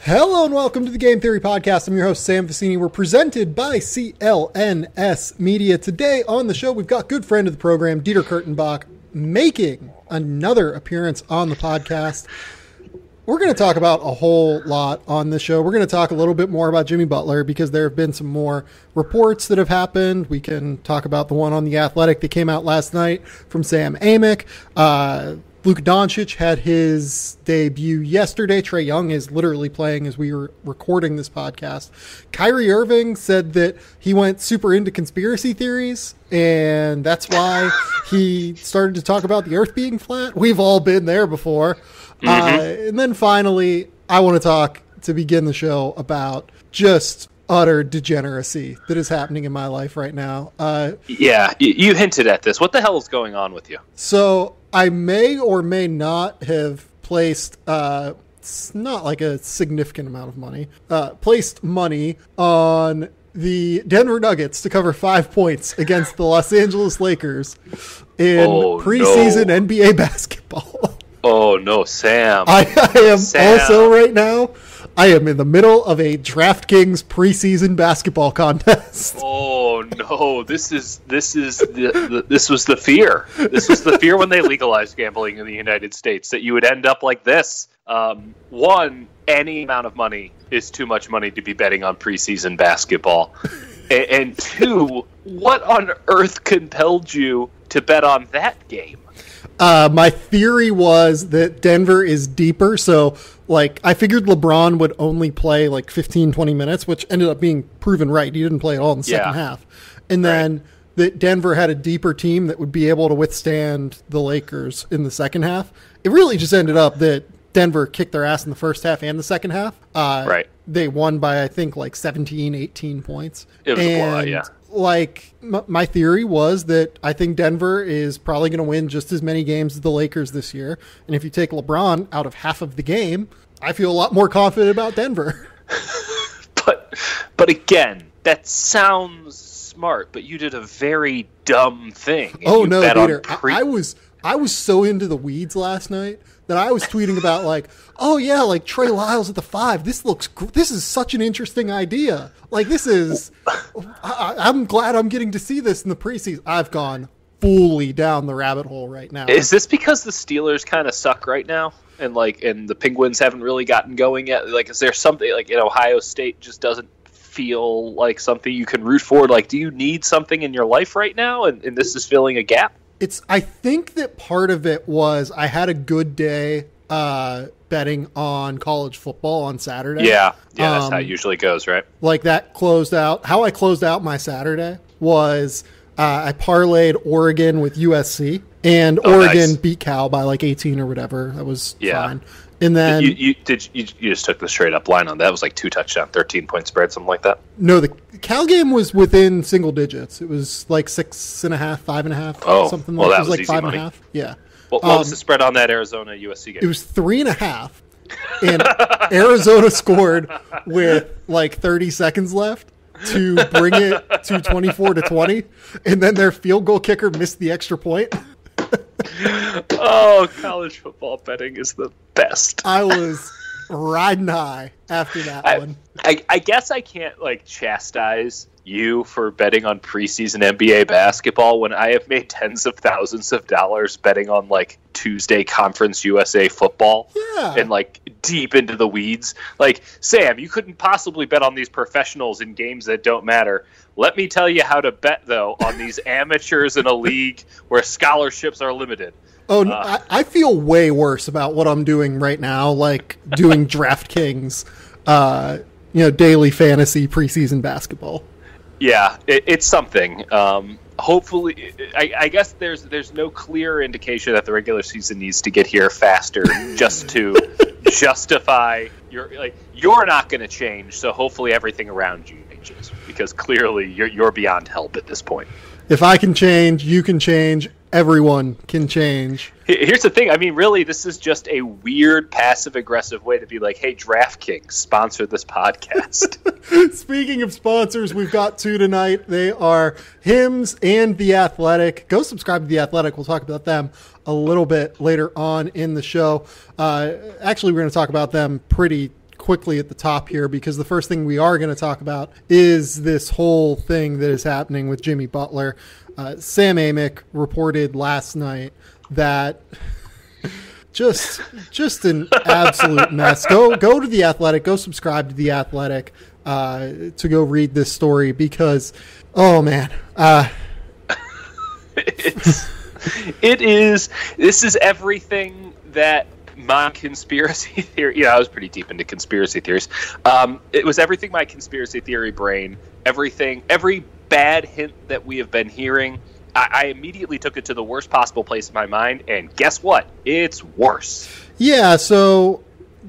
Hello and welcome to the Game Theory Podcast. I'm your host, Sam Vicini. We're presented by CLNS Media. Today on the show, we've got good friend of the program, Dieter Kurtenbach, making another appearance on the podcast. We're going to talk about a whole lot on the show. We're going to talk a little bit more about Jimmy Butler because there have been some more reports that have happened. We can talk about the one on The Athletic that came out last night from Sam Amick. Luka Doncic had his debut yesterday. Trae Young is literally playing as we were recording this podcast. Kyrie Irving said that he went super into conspiracy theories, and that's why he started to talk about the earth being flat. We've all been there before. And then finally, I want to talk, to begin the show, about just utter degeneracy that is happening in my life right now. You hinted at this. What the hell is going on with you? So I may or may not have placed, it's not like a significant amount of money, placed money on the Denver Nuggets to cover 5 points against the Los Angeles Lakers in preseason NBA basketball. Oh, no, Sam. I am also right now, I am in the middle of a DraftKings preseason basketball contest. Oh, no. This was the fear. This was the fear when they legalized gambling in the United States, that you would end up like this. One, any amount of money is too much money to be betting on preseason basketball. And two, what on earth compelled you to bet on that game? My theory was that Denver is deeper, so I figured LeBron would only play 15, 20 minutes, which ended up being proven right. He didn't play at all in the second half. And then that Denver had a deeper team that would be able to withstand the Lakers in the second half. It really just ended up that Denver kicked their ass in the first half and the second half. They won by, I think, 17, 18 points. It was a blowout, yeah. My theory was that I think Denver is probably going to win just as many games as the Lakers this year. And if you take LeBron out of half of the game, I feel a lot more confident about Denver. But again, that sounds smart, but you did a very dumb thing. Oh, no, Peter. I was so into the weeds last night that I was tweeting about Trey Lyles at the 5. This is such an interesting idea. I'm glad I'm getting to see this in the preseason. I've gone fully down the rabbit hole right now. Is this because the Steelers kind of suck right now? And the Penguins haven't really gotten going yet? Is there something Ohio State just doesn't feel like something you can root for? Do you need something in your life right now? And this is filling a gap? I think that part of it was I had a good day betting on college football on Saturday. Yeah, that's how it usually goes, right? That closed out. How I closed out my Saturday was I parlayed Oregon with USC, and Oregon beat Cal by 18 or whatever. That was fine. And then you just took the straight up line on that. It was 2 touchdown, 13-point spread, something like that. No, the Cal game was within single digits. It was 6.5, 5.5, something like that. It was easy 5.5. Money. Yeah. What was the spread on that Arizona USC game? It was 3.5, and Arizona scored with 30 seconds left to bring it to 24-20, and then their field goal kicker missed the extra point. Oh, college football betting is the best. I was riding high after that one. I guess I can't chastise you for betting on preseason NBA basketball when I have made tens of thousands of dollars betting on Tuesday Conference USA football. Yeah. And deep into the weeds. Sam, you couldn't possibly bet on these professionals in games that don't matter. Let me tell you how to bet, though, on these amateurs in a league where scholarships are limited. Oh, I feel way worse about what I'm doing right now, doing DraftKings, daily fantasy preseason basketball. Yeah, it's something. Hopefully, I guess there's no clear indication that the regular season needs to get here faster just to justify you're not going to change. So hopefully everything around you changes, because clearly you're beyond help at this point. If I can change, you can change. Everyone can change. Here's the thing. I mean, really, this is just a weird passive-aggressive way to be hey, DraftKings, sponsor this podcast. Speaking of sponsors, we've got two tonight. They are Hims and The Athletic. Go subscribe to The Athletic. We'll talk about them a little bit later on in the show. Actually, we're going to talk about them pretty quickly at the top here, because the first thing we are going to talk about is this whole thing that is happening with Jimmy Butler. Sam Amick reported last night that just an absolute mess. Go to The Athletic. Go subscribe to The Athletic to go read this story, because, oh man, This is everything that my conspiracy theory. I was pretty deep into conspiracy theories. It was everything my conspiracy theory brain. Every bad hint that we have been hearing. I immediately took it to the worst possible place in my mind, and guess what? It's worse. Yeah, so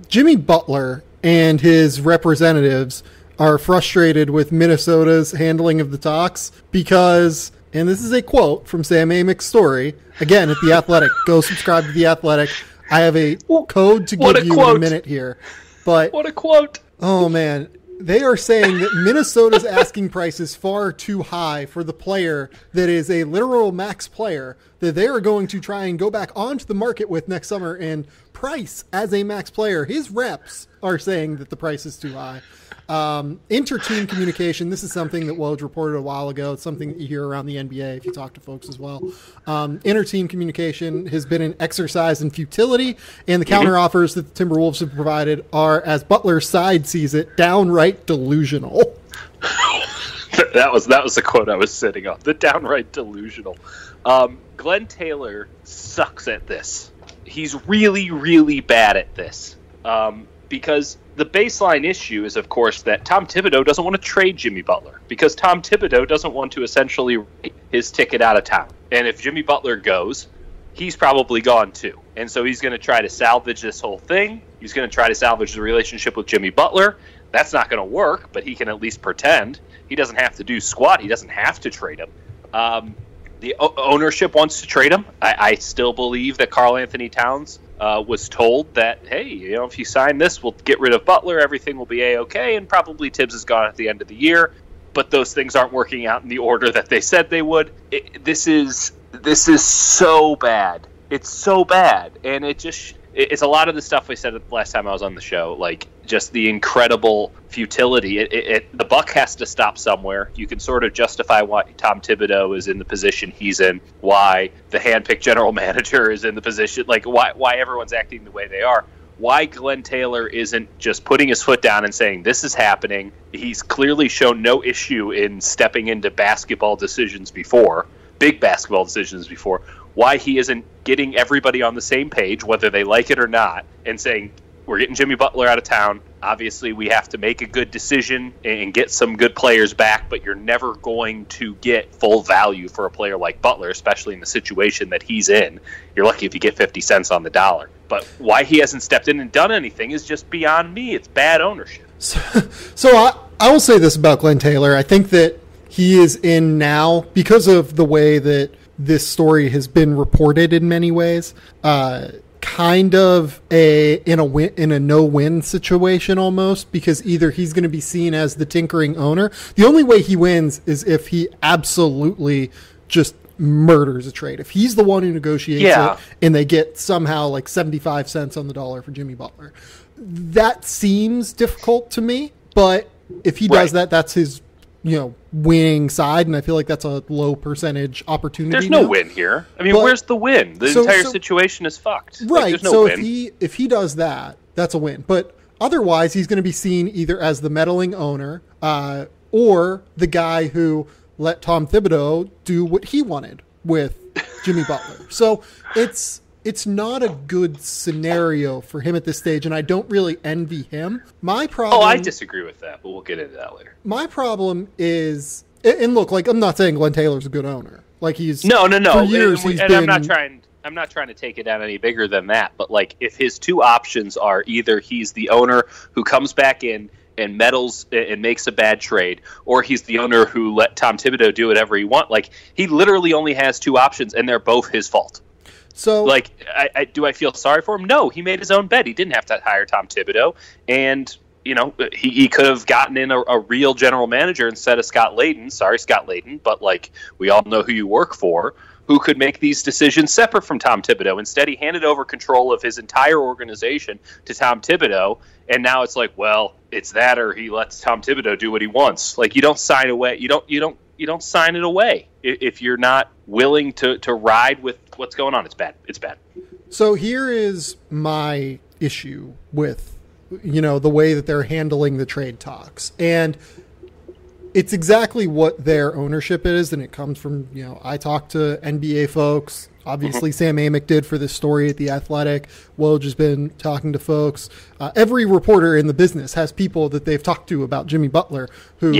Jimmy Butler and his representatives are frustrated with Minnesota's handling of the talks because, and this is a quote from Sam Amick's story, again at The Athletic. Go subscribe to The Athletic. I have a code to give you in a minute here. But what a quote. Oh, man. They are saying that Minnesota's asking price is far too high for the player that is a literal max player that they are going to try and go back onto the market with next summer and price as a max player. His reps are saying that the price is too high. Inter-team communication, this is something that Woj reported a while ago. It's something that you hear around the NBA if you talk to folks as well. Inter-team communication has been an exercise in futility, and the counteroffers that the Timberwolves have provided are, as Butler's side sees it, downright delusional. That was the quote I was sitting on. The downright delusional. Glenn Taylor sucks at this. He's really, really bad at this. Because the baseline issue is, of course, that Tom Thibodeau doesn't want to trade Jimmy Butler, because Tom Thibodeau doesn't want to essentially write his ticket out of town. And if Jimmy Butler goes, he's probably gone too. And so he's going to try to salvage this whole thing. He's going to try to salvage the relationship with Jimmy Butler. That's not going to work, but he can at least pretend. He doesn't have to do squat. He doesn't have to trade him. The ownership wants to trade him. I still believe that Karl Anthony Towns was told that, hey, if you sign this, we'll get rid of Butler, everything will be A-okay, and probably Tibbs is gone at the end of the year. But those things aren't working out in the order that they said they would. This is so bad. It's so bad, and it's a lot of the stuff we said the last time I was on the show, like just the incredible futility. The buck has to stop somewhere. You can sort of justify why Tom Thibodeau is in the position he's in, why the handpicked general manager is in the position, like why everyone's acting the way they are. Why Glenn Taylor isn't just putting his foot down and saying, this is happening. He's clearly shown no issue in stepping into basketball decisions before, big basketball decisions before. Why he isn't getting everybody on the same page, whether they like it or not, and saying, we're getting Jimmy Butler out of town. Obviously, we have to make a good decision and get some good players back, but you're never going to get full value for a player like Butler, especially in the situation that he's in. You're lucky if you get 50 cents on the dollar. But why he hasn't stepped in and done anything is just beyond me. It's bad ownership. So I will say this about Glenn Taylor. I think that he is in now, because of the way that this story has been reported in many ways, kind of in a no-win situation almost, because either he's going to be seen as the tinkering owner. The only way he wins is if he absolutely just murders a trade. If he's the one who negotiates it and they get somehow like 75 cents on the dollar for Jimmy Butler. That seems difficult to me, but if he does that, that's his winning side, and I feel like that's a low percentage opportunity. There's no win here. I mean, where's the win? The entire situation is fucked. Right. There's no win. If he does that, that's a win. But otherwise, he's going to be seen either as the meddling owner or the guy who let Tom Thibodeau do what he wanted with Jimmy Butler. So it's not a good scenario for him at this stage, and I don't really envy him. My problem... I disagree with that, but we'll get into that later. My problem is... And look, like, I'm not saying Glenn Taylor's a good owner. Like, he's... No. For years, I'm not trying to take it down any bigger than that, but, like, if his two options are either he's the owner who comes back in and meddles and makes a bad trade, or he's the owner who let Tom Thibodeau do whatever he wants, like, he literally only has two options, and they're both his fault. So, like, do I feel sorry for him? No, he made his own bet. He didn't have to hire Tom Thibodeau, and he could have gotten in a real general manager instead of Scott Layden. Sorry, Scott Layden, but like we all know who you work for. who could make these decisions separate from Tom Thibodeau. Instead, he handed over control of his entire organization to Tom Thibodeau, and now it's like, well, it's that or he lets Tom Thibodeau do what he wants. Like, you don't sign away. You don't sign it away if you're not willing to ride with what's going on. It's bad. It's bad. So here is my issue with, the way that they're handling the trade talks. And it's exactly what their ownership is, and it comes from, I talked to NBA folks. Obviously, Sam Amick did for this story at The Athletic. Woj has been talking to folks. Every reporter in the business has people that they've talked to about Jimmy Butler who,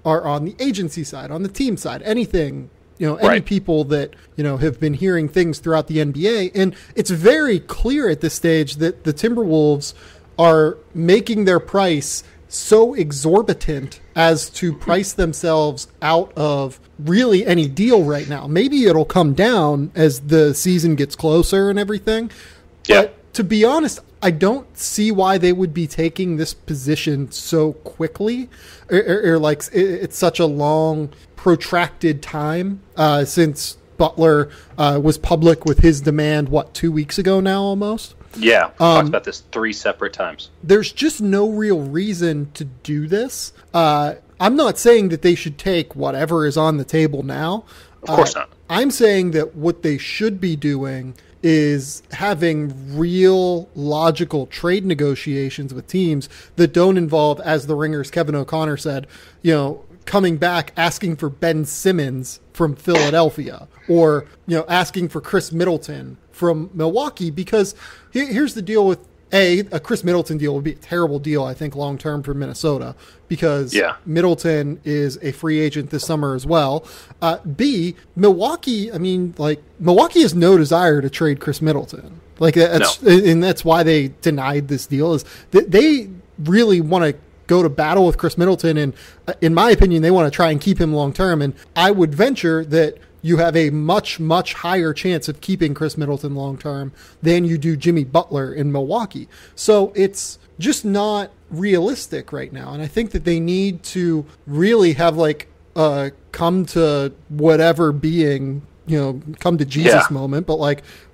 are on the agency side, on the team side, anything, any people that, have been hearing things throughout the NBA. And it's very clear at this stage that the Timberwolves are making their price so exorbitant as to price themselves out of really any deal right now. Maybe it'll come down as the season gets closer and everything. Yeah. But to be honest, I don't see why they would be taking this position so quickly, or like it's such a long, protracted time since Butler was public with his demand, 2 weeks ago now almost? Yeah, talked about this 3 separate times. There's just no real reason to do this. I'm not saying that they should take whatever is on the table now. Of course not. I'm saying that what they should be doing is having real logical trade negotiations with teams that don't involve, as the Ringer's Kevin O'Connor said, coming back asking for Ben Simmons from Philadelphia or, asking for Chris Middleton from Milwaukee, because here's the deal with a Chris Middleton deal would be a terrible deal, I think, long-term for Minnesota, because Middleton is a free agent this summer as well. B, Milwaukee, Milwaukee has no desire to trade Chris Middleton. And that's why they denied this deal, is that they really want to go to battle with Chris Middleton. And in my opinion, they want to try and keep him long-term. And I would venture that you have a much, much higher chance of keeping Chris Middleton long-term than you do Jimmy Butler in Milwaukee. So it's just not realistic right now. And I think that they need to really have come to whatever being, come to Jesus moment, but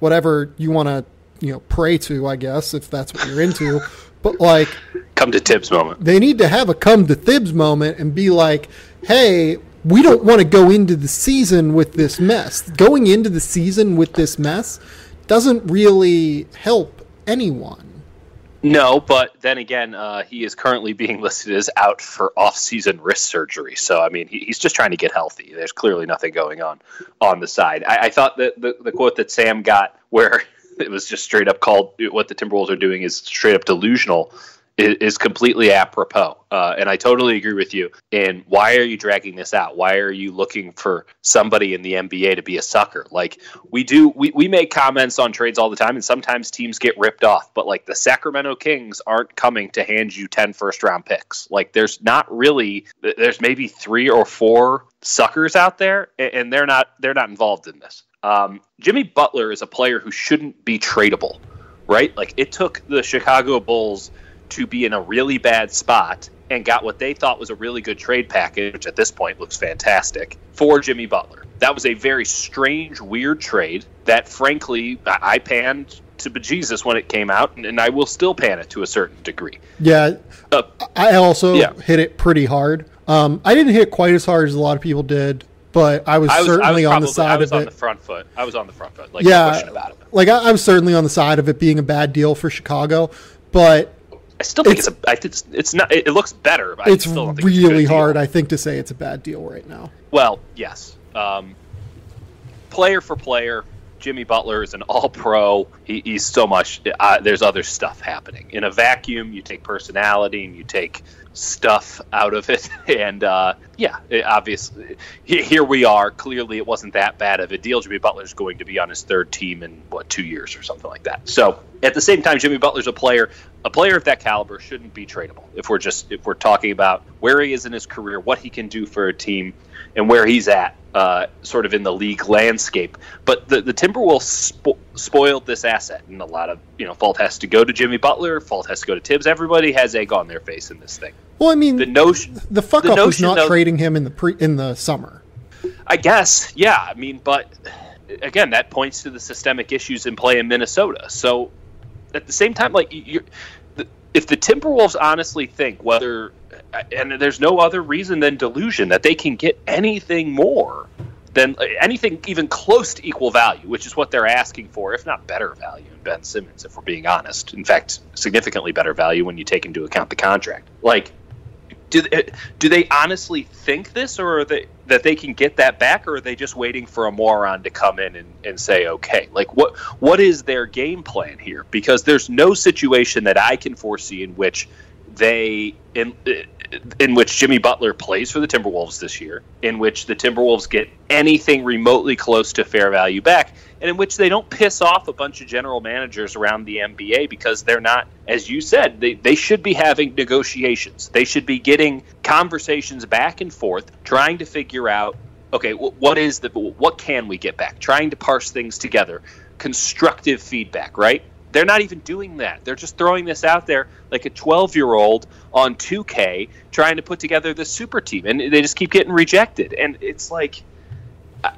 whatever you want to, pray to, I guess, if that's what you're into. But come to Tibbs moment. They need to have a come to Tibbs moment and be like, hey, we don't want to go into the season with this mess. Going into the season with this mess doesn't really help anyone. No, but then again, he is currently being listed as out for off-season wrist surgery. So, he's just trying to get healthy. There's clearly nothing going on the side. I thought that the quote that Sam got, where it was just straight up called, what the Timberwolves are doing is straight up delusional, is completely apropos. And I totally agree with you. And why are you dragging this out? Why are you looking for somebody in the NBA to be a sucker? We make comments on trades all the time, and sometimes teams get ripped off. But the Sacramento Kings aren't coming to hand you 10 first-round picks. There's maybe 3 or 4 suckers out there, and they're not involved in this. Jimmy Butler is a player who shouldn't be tradable, right? It took the Chicago Bulls to be in a really bad spot and got what they thought was a really good trade package, which at this point looks fantastic, for Jimmy Butler. That was a very strange, weird trade that, frankly, I panned to bejesus when it came out, and I will still pan it to a certain degree. Yeah, I also hit it pretty hard. I didn't hit it quite as hard as a lot of people did, but I was certainly on the side of it. I was on the front foot. No question about it. I was certainly on the side of it being a bad deal for Chicago, but I still think it's not. It looks better. But it's I still don't think really it's a good hard, deal. I think, to say it's a bad deal right now. Well, yes. Player for player, Jimmy Butler is an all-pro. He's so much. There's other stuff happening. In a vacuum, you take personality and you take stuff out of it. And, obviously, here we are. Clearly, it wasn't that bad of a deal. Jimmy Butler's going to be on his 3rd team in, 2 years or something like that. So, at the same time, Jimmy Butler's a player of that caliber shouldn't be tradable. If we're talking about where he is in his career, what he can do for a team, and where he's at, sort of in the league landscape. But the Timberwolves spoiled this asset, and a lot of fault has to go to Jimmy Butler, fault has to go to Tibbs. Everybody has egg on their face in this thing. Well, the fuck up was not trading him in the summer. I guess, yeah. I mean, but again, that points to the systemic issues in play in Minnesota. So at the same time, like, if the Timberwolves honestly think and there's no other reason than delusion that they can get anything more than anything even close to equal value, which is what they're asking for, if not better value in Ben Simmons, if we're being honest. In fact, significantly better value when you take into account the contract. Like, do they honestly think this, or are that they can get that back, or are they just waiting for a moron to come in and say, okay? Like, what is their game plan here? Because there's no situation that I can foresee in which in which Jimmy Butler plays for the Timberwolves this year, in which the Timberwolves get anything remotely close to fair value back, and in which they don't piss off a bunch of general managers around the NBA because they're not, as you said, they should be having negotiations. They should be getting conversations back and forth, trying to figure out, okay, what can we get back? Trying to parse things together. Constructive feedback, right? They're not even doing that. They're just throwing this out there like a 12-year-old on 2K trying to put together the super team, and they just keep getting rejected. And it's like,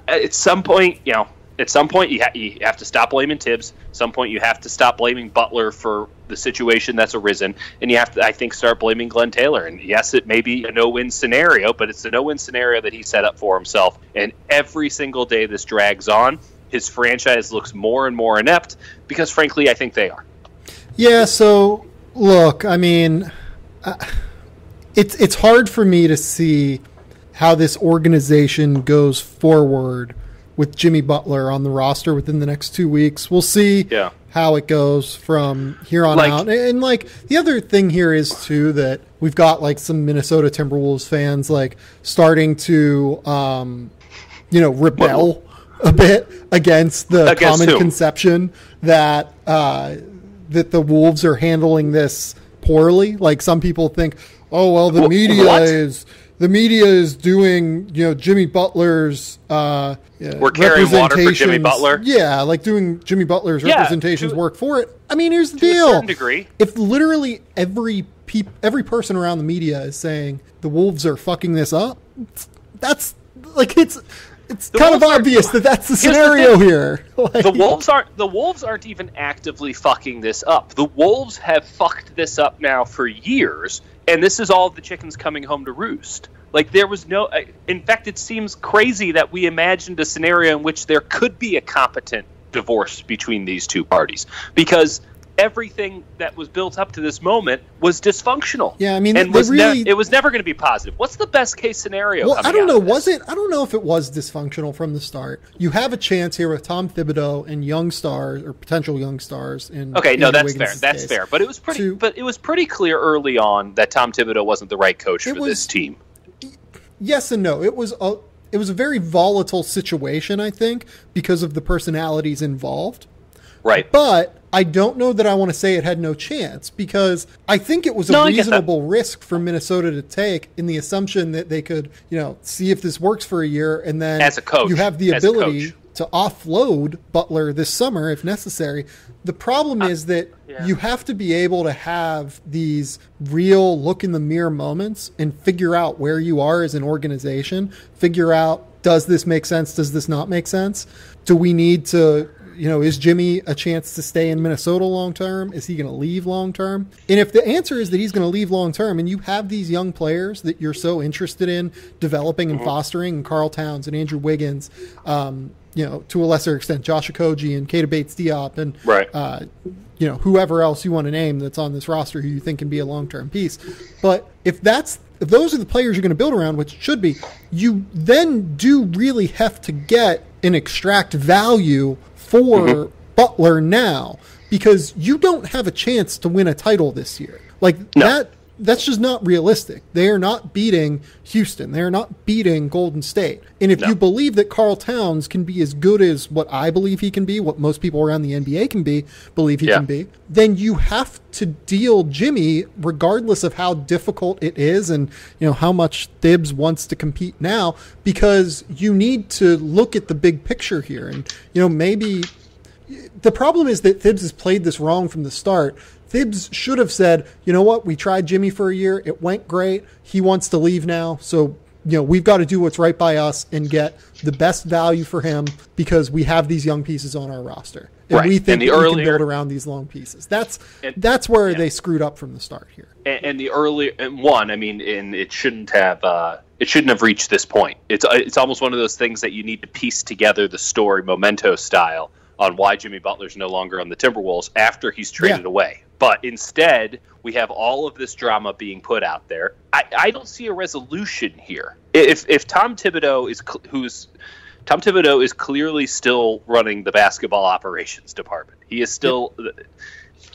at some point, you have to stop blaming Tibbs. At some point, you have to stop blaming Butler for the situation that's arisen, and you have to, I think, start blaming Glenn Taylor. And yes, it may be a no-win scenario, but it's a no-win scenario that he set up for himself. And every single day this drags on, his franchise looks more and more inept because, frankly, I think they are. Yeah, so, look, I mean, it's hard for me to see how this organization goes forward with Jimmy Butler on the roster within the next 2 weeks. We'll see how it goes from here on out. And, like, the other thing here is, too, that we've got, like, some Minnesota Timberwolves fans, like, starting to, rebel a bit against the common conception that that the Wolves are handling this poorly. Like, some people think, oh well, the media is doing Jimmy Butler's we're carrying water for Jimmy Butler. Yeah, like doing Jimmy Butler's representations work for it. I mean, here's the deal: to a certain degree, if literally every person around the media is saying the Wolves are fucking this up, that's like it's kind of obvious that that's the scenario here. Like, the Wolves aren't even actively fucking this up. The Wolves have fucked this up now for years, and this is all the chickens coming home to roost. Like, there was no... In fact, it seems crazy that we imagined a scenario in which there could be a competent divorce between these two parties, because everything that was built up to this moment was dysfunctional. Yeah, I mean, and it was never going to be positive. What's the best case scenario? Well, I don't know. I don't know if it was dysfunctional from the start. You have a chance here with Tom Thibodeau and young stars or potential young stars. That's fair. That's fair. But it was pretty clear early on that Tom Thibodeau wasn't the right coach for this team. Yes and no. It was a very volatile situation, I think, because of the personalities involved. Right. But I don't know that I want to say it had no chance, because I think it was a reasonable risk for Minnesota to take, in the assumption that they could, see if this works for a year, and then as a coach, you have the ability to offload Butler this summer if necessary. The problem is that you have to be able to have these real look in the mirror moments and figure out where you are as an organization, figure out, does this make sense? Does this not make sense? Do we need to... is Jimmy a chance to stay in Minnesota long-term? Is he going to leave long-term? And if the answer is that he's going to leave long-term, and you have these young players that you're so interested in developing and fostering, and Karl Towns and Andrew Wiggins, to a lesser extent, Josh Okogie and Keita Bates-Diop, and whoever else you want to name that's on this roster who you think can be a long-term piece. But if those are the players you're going to build around, which should be, you then do really have to get and extract value for Butler now, because you don't have a chance to win a title this year. Like, that's just not realistic. They are not beating Houston. They are not beating Golden State. And if you believe that Karl Towns can be as good as what I believe he can be, what most people around the NBA believe he can be, then you have to deal Jimmy, regardless of how difficult it is and how much Thibs wants to compete now, because you need to look at the big picture here. And maybe the problem is that Thibs has played this wrong from the start. Thibs should have said, you know what, we tried Jimmy for a year. It went great. He wants to leave now. So we've got to do what's right by us and get the best value for him because we have these young pieces on our roster. And we think we can build around these long pieces. That's where they screwed up from the start here. And the earlier one, I mean, and it shouldn't have reached this point. It's almost one of those things that you need to piece together the story memento style on why Jimmy Butler's no longer on the Timberwolves after he's traded away. But instead, we have all of this drama being put out there. I don't see a resolution here. If Tom Thibodeau Tom Thibodeau is clearly still running the basketball operations department. He is still.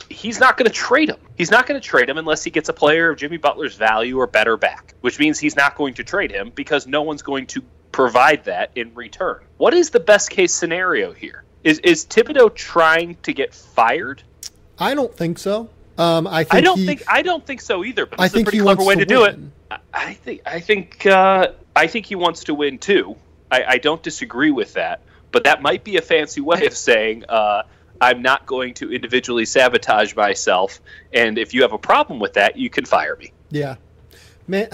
He's not going to trade him. He's not going to trade him unless he gets a player of Jimmy Butler's value or better back, which means he's not going to trade him because no one's going to provide that in return. What is the best case scenario here? Is Thibodeau trying to get fired? I don't think so. I don't think so either. But it's a pretty clever way to do it. I think he wants to win too. I don't disagree with that, but that might be a fancy way of saying I'm not going to individually sabotage myself, and if you have a problem with that, you can fire me. Yeah, man,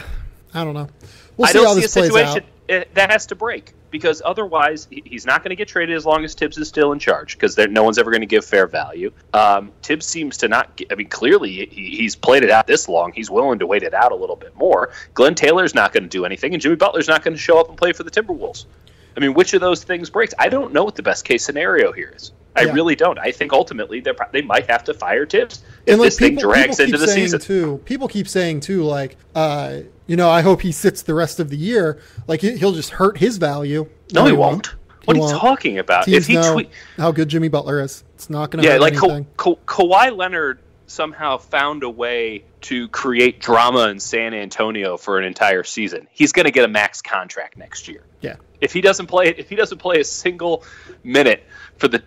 I don't know. We'll see how this plays out. That has to break because otherwise he's not going to get traded as long as Tibbs is still in charge because no one's ever going to give fair value. Tibbs seems to not. Clearly he's played it out this long. He's willing to wait it out a little bit more. Glenn Taylor's not going to do anything, and Jimmy Butler's not going to show up and play for the Timberwolves. I mean, which of those things breaks? I don't know what the best case snenario here is. I really don't. I think ultimately they might have to fire Tibbs if this thing drags into the season. People keep saying too, I hope he sits the rest of the year. Like he'll just hurt his value. No, he won't. What are you talking about? Teams know how good Jimmy Butler is. It's not going to hurt anything. Kawhi Leonard somehow found a way to create drama in San Antonio for an entire season. He's going to get a max contract next year. Yeah. If he doesn't play a single minute for the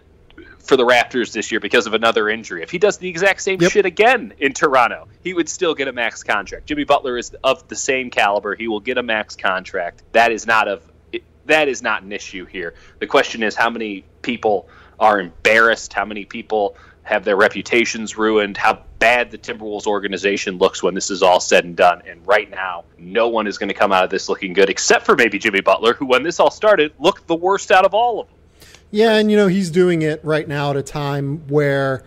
Raptors this year because of another injury, if he does the exact same shit again in Toronto, he would still get a max contract. Jimmy Butler is of the same caliber. He will get a max contract. That is not an issue here. The question is how many people are embarrassed, how many people have their reputations ruined, how bad the Timberwolves organization looks when this is all said and done. And right now, no one is going to come out of this looking good, except for maybe Jimmy Butler, who, when this all started, looked the worst out of all of them. Yeah, and he's doing it right now at a time where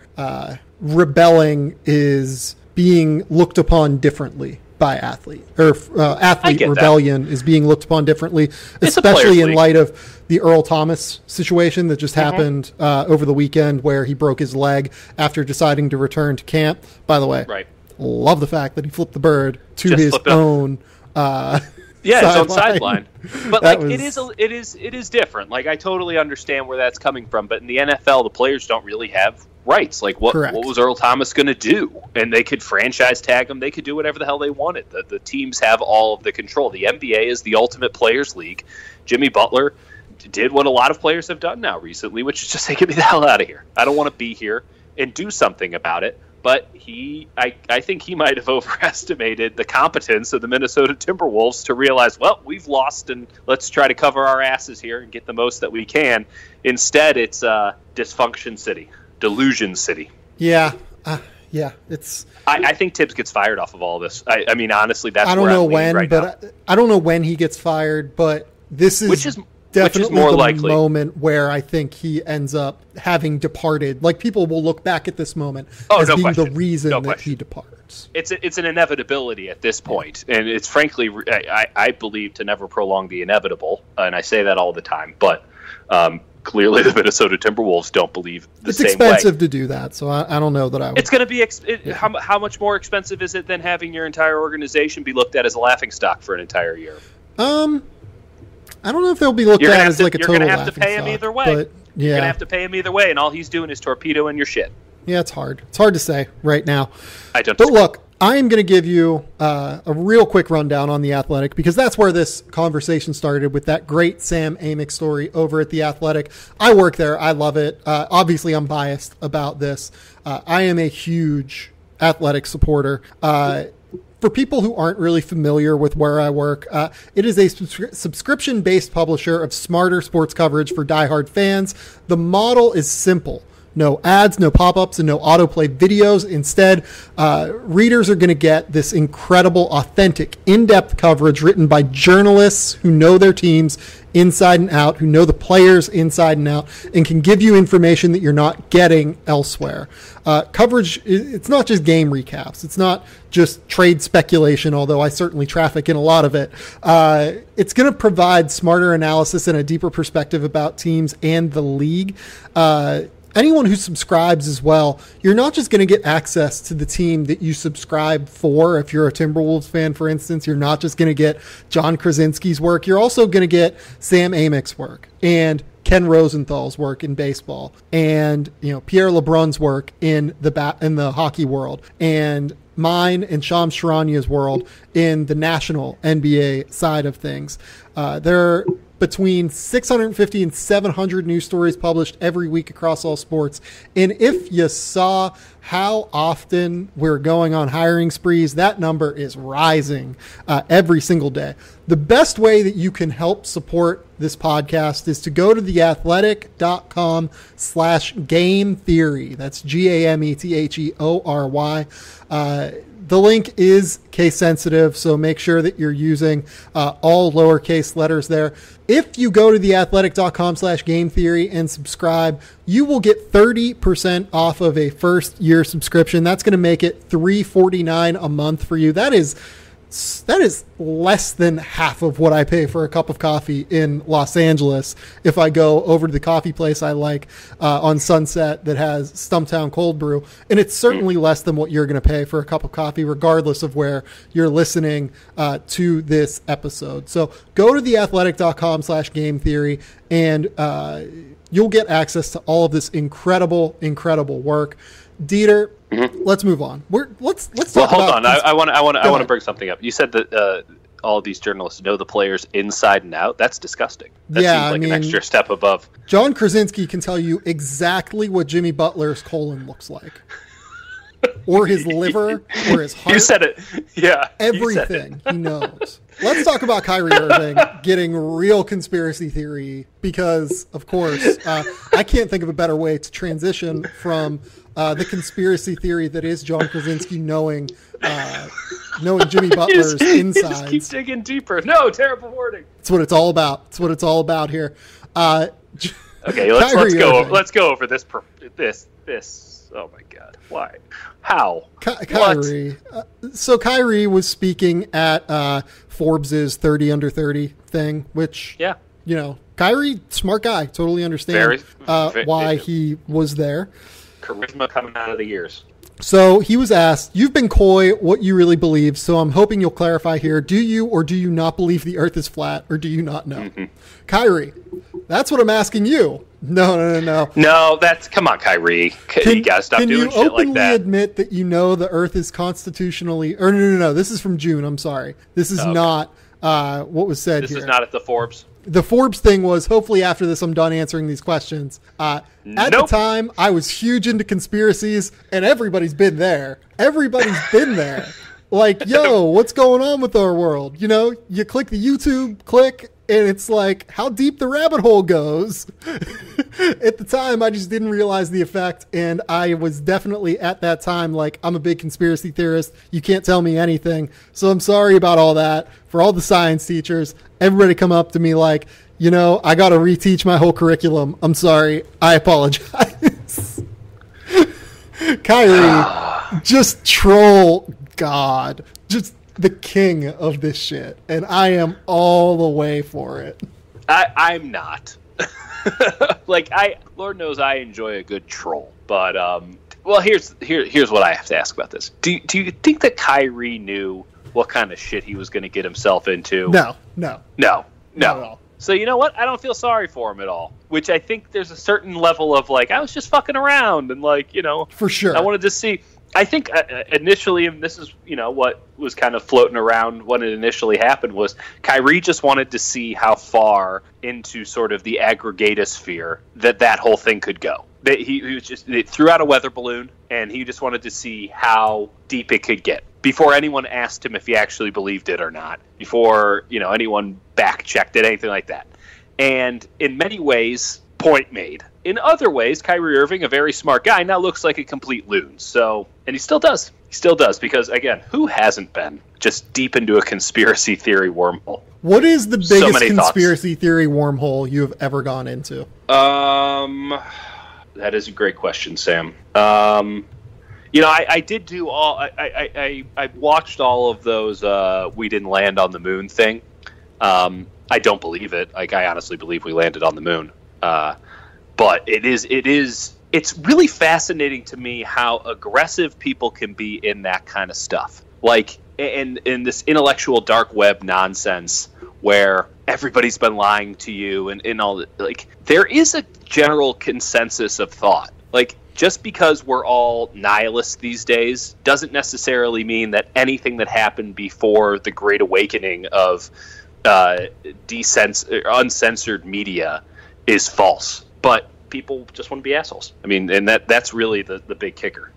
rebelling is being looked upon differently by athlete rebellion is being looked upon differently, especially in light of the Earl Thomas situation that just happened over the weekend where he broke his leg after deciding to return to camp. By the way, love the fact that he flipped the bird to his own his own sideline. But it is different. Like I totally understand where that's coming from, but in the NFL the players don't really have rights. Like what was Earl Thomas going to do? And they could franchise tag him. They could do whatever the hell they wanted. The teams have all of the control. The NBA is the ultimate players league. Jimmy Butler did what a lot of players have done now recently, which is just say, get me the hell out of here. I don't want to be here and do something about it. But I think he might have overestimated the competence of the Minnesota Timberwolves to realize, well, we've lost and let's try to cover our asses here and get the most that we can. Instead, it's Dysfunction City, Delusion City. Yeah. It's. I think Tibbs gets fired off of all this. I mean, honestly, that's I don't know when, I don't know when he gets fired, but this is definitely more likely moment where I think he ends up having departed. Like people will look back at this moment as being the reason that he departs. It's an inevitability at this point, and it's frankly I believe to never prolong the inevitable, and I say that all the time. But clearly, the Minnesota Timberwolves don't believe the same way. It's expensive to do that, so I don't know that I would. It's going to be how much more expensive is it than having your entire organization be looked at as a laughingstock for an entire year? I don't know if they'll be looked at as like a total laughingstock. You're going to have to pay him either way. But, You're going to have to pay him either way, and all he's doing is torpedoing your shit. Yeah, it's hard. It's hard to say right now. But look, I am going to give you a real quick rundown on The Athletic because that's where this conversation started with that great Sam Amick story over at The Athletic. I work there. I love it. Obviously, I'm biased about this. I am a huge Athletic supporter. For people who aren't really familiar with where I work, it is a subscription-based publisher of smarter sports coverage for diehard fans. The model is simple. no ads, no pop-ups, and no autoplay videos. Instead, readers are going to get this incredible, authentic, in-depth coverage written by journalists who know their teams inside and out, who know the players inside and out, and can give you information that you're not getting elsewhere. Coverage, it's not just game recaps. It's not just trade speculation, although I certainly traffic in a lot of it. It's going to provide smarter analysis and a deeper perspective about teams and the league. Anyone who subscribes as well, you're not just going to get access to the team that you subscribe for. If you're a Timberwolves fan, for instance, you're not just going to get John Krasinski's work. You're also going to get Sam Amick's work and Ken Rosenthal's work in baseball, and Pierre LeBrun's work in the hockey world, and mine and Shams Charania's world in the national NBA side of things. There are between 650 and 700 news stories published every week across all sports. And if you saw how often we're going on hiring sprees, that number is rising every single day. The best way that you can help support this podcast is to go to theathletic.com/game theory. That's GAMETHEORY. The link is case sensitive, so make sure that you're using all lowercase letters there. If you go to theathletic.com/game theory and subscribe, you will get 30% off of a first year subscription. That's going to make it $3.49 a month for you. That is less than half of what I pay for a cup of coffee in Los Angeles if I go over to the coffee place I like on Sunset that has Stumptown Cold Brew. And it's certainly less than what you're going to pay for a cup of coffee, regardless of where you're listening to this episode. So go to theathletic.com/game theory and you'll get access to all of this incredible, incredible work. Dieter, let's move on. Let's talk hold about. On. I want to bring something up. You said that all of these journalists know the players inside and out. That's disgusting. That seems like an extra step above. John Krasinski can tell you exactly what Jimmy Butler's colon looks like, or his liver, or his heart. You said it. Yeah, everything he knows. Let's talk about Kyrie Irving getting real conspiracy theory because, of course, I can't think of a better way to transition from the conspiracy theory that is John Krasinski knowing Jimmy Butler's insides. You just keep digging deeper. No, terrible wording. That's what it's all about. It's what it's all about here. Okay, let's go over this. Oh my God, why? How? Kyrie. So Kyrie was speaking at Forbes's 30 under 30 thing, which Kyrie, smart guy, totally understands why he was there. Charisma coming out of the ears. So he was asked, "You've been coy what you really believe, so I'm hoping you'll clarify here. Do you or do you not believe the earth is flat, or do you not know?" Mm-hmm. Kyrie, that's what I'm asking you. No. No, come on, Kyrie. You gotta stop doing shit like that. Can you openly admit that you know the earth is constitutionally... Or no. This is from June. I'm sorry. This is not what was said here. This is not at the Forbes. The Forbes thing was, hopefully after this I'm done answering these questions. At the time, I was huge into conspiracies, and everybody's been there. Everybody's been there. Like, yo, what's going on with our world? You click the YouTube click, and it's like how deep the rabbit hole goes. At the time, I just didn't realize the effect, and I was definitely at that time like, I'm a big conspiracy theorist. You can't tell me anything. So I'm sorry about all that. For all the science teachers, everybody come up to me like, I got to reteach my whole curriculum. I'm sorry. I apologize. Kyrie, just troll God. Just the king of this shit, and I am all the way for it. I'm not. Lord knows I enjoy a good troll, but here's what I have to ask about this. Do you think that Kyrie knew what kind of shit he was going to get himself into? No. Not at all. So you know what? I don't feel sorry for him at all. Which I think there's a certain level of I was just fucking around and for sure. I wanted to see. I think initially, and this is what was kind of floating around when it initially happened, was Kyrie just wanted to see how far into sort of the aggregatosphere that whole thing could go. He threw out a weather balloon, and he just wanted to see how deep it could get before anyone asked him if he actually believed it or not, before anyone back-checked it, anything like that. And in many ways, point made. in other ways, Kyrie Irving, a very smart guy, now looks like a complete loon. So, and he still does. He still does, because, again, who hasn't been just deep into a conspiracy theory wormhole? What is the biggest conspiracy theory wormhole you have ever gone into? That is a great question, Sam. I did do all. I watched all of those. We didn't land on the moon thing. I don't believe it. Like, I honestly believe we landed on the moon. But it's really fascinating to me how aggressive people can be in that kind of stuff. Like, in this intellectual dark web nonsense where everybody's been lying to you and all that. Like, there is a general consensus of thought. Like, just because we're all nihilists these days doesn't necessarily mean that anything that happened before the Great Awakening of uncensored media is false. But people just want to be assholes. I mean, and that's really the big kicker.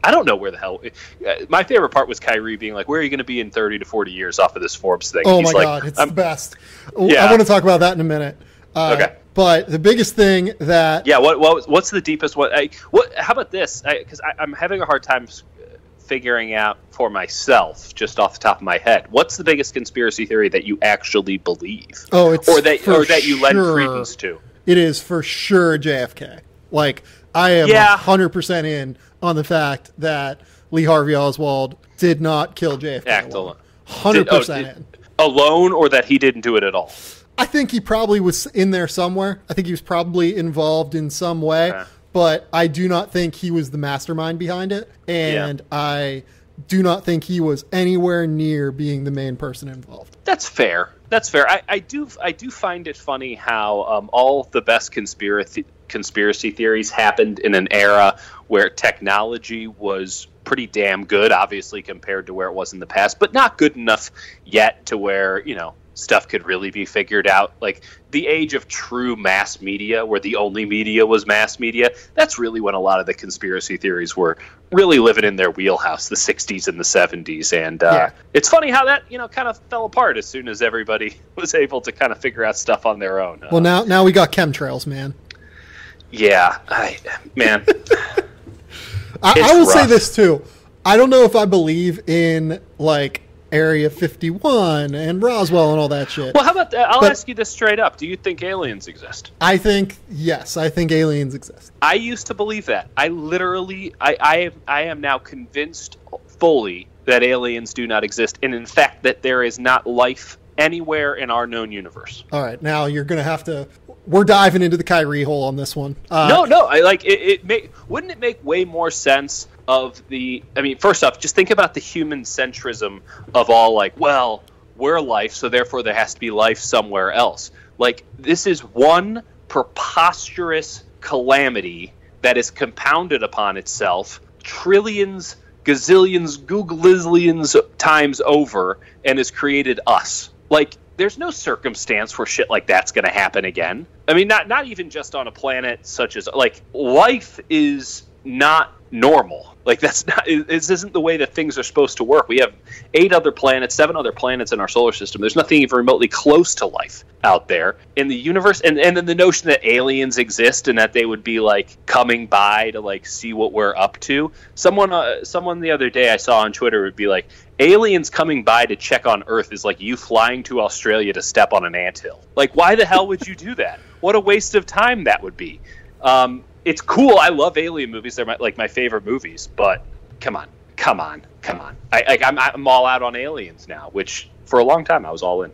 I don't know where the hell. My favorite part was Kyrie being like, "Where are you going to be in 30 to 40 years off of this Forbes thing?" Oh, my God, it's the best. Yeah. I want to talk about that in a minute. Okay. But the biggest thing that... Yeah, what's the deepest one? How about this? Because I'm having a hard time figuring out for myself, just off the top of my head, what's the biggest conspiracy theory that you actually believe? Oh, it's or that you lend credence to? It is for sure JFK. Like, I am 100% in on the fact that Lee Harvey Oswald did not kill JFK alone. 100% in. Alone, or that he didn't do it at all? I think he probably was in there somewhere. I think he was probably involved in some way, but I do not think he was the mastermind behind it, and I do not think he was anywhere near being the main person involved. That's fair. I do find it funny how all the best conspiracy theories happened in an era where technology was pretty damn good, obviously, compared to where it was in the past, but not good enough yet to where, stuff could really be figured out. Like, the age of true mass media, where the only media was mass media, that's really when a lot of the conspiracy theories were really living in their wheelhouse, the 60s and the 70s. And it's funny how that, kind of fell apart as soon as everybody was able to kind of figure out stuff on their own. Well, now we got chemtrails, man. Yeah, man. I will say this, too. I don't know if I believe in, like, Area 51 and Roswell and all that shit. Well, how about that? I'll ask you this straight up. Do you think aliens exist? I think, yes. I think aliens exist. I used to believe that. I am now convinced fully that aliens do not exist, and in fact that there is not life anywhere in our known universe. All right, now you're going to have to... We're diving into the Kyrie hole on this one. No. Wouldn't it make way more sense first off, just think about the human centrism of all, like, well, we're life, so therefore there has to be life somewhere else. Like, this is one preposterous calamity that is compounded upon itself trillions, gazillions, googlizillions times over and has created us. Like, there's no circumstance where shit like that's going to happen again. I mean, not even just on a planet such as, like, life is not normal. Like, this isn't the way that things are supposed to work. We have 7 other planets in our solar system. There's nothing even remotely close to life out there in the universe. And then the notion that aliens exist and that they would be, like, coming by to, like, see what we're up to. Someone the other day I saw on Twitter would be like, aliens coming by to check on Earth is like you flying to Australia to step on an anthill. Like, why the hell would you do that? What a waste of time that would be. It's cool. I love alien movies. They're my favorite movies. But come on. I'm all out on aliens now, which for a long time I was all in.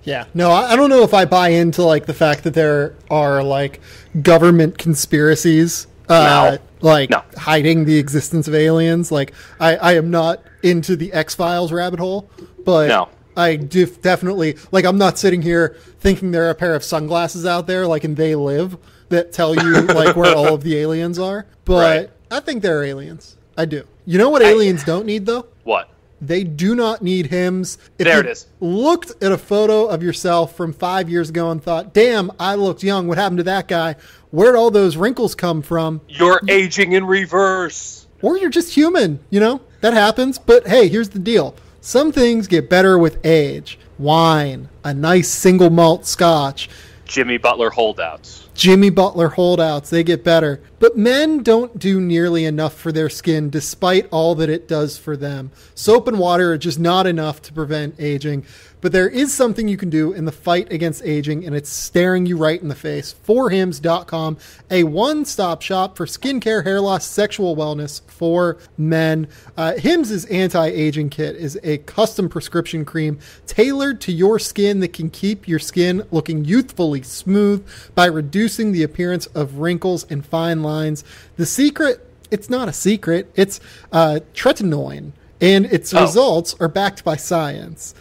Yeah. No, I don't know if I buy into, like, the fact that there are, like, government conspiracies, hiding the existence of aliens. Like, I am not into the X-Files rabbit hole, but no. I do definitely, like, I'm not sitting here thinking there are a pair of sunglasses out there, like in They Live, that tell you, like, where all of the aliens are. But I think there are aliens. I do. You know what aliens don't need, though? What? They do not need hymns. If there it is. Looked at a photo of yourself from 5 years ago and thought, damn, I looked young. What happened to that guy? Where'd all those wrinkles come from? You're aging in reverse. Or you're just human, That happens. But hey, here's the deal. Some things get better with age. Wine, a nice single malt scotch. Jimmy Butler holdouts. Jimmy Butler holdouts, they get better. But men don't do nearly enough for their skin despite all that it does for them. Soap and water are just not enough to prevent aging. But there is something you can do in the fight against aging, and it's staring you right in the face. Forhims.com, a one-stop shop for skincare, hair loss, sexual wellness for men. Hims' anti-aging kit is a custom prescription cream tailored to your skin that can keep your skin looking youthfully smooth by reducing the appearance of wrinkles and fine lines. The secret, it's not a secret, it's tretinoin, and its results are backed by science.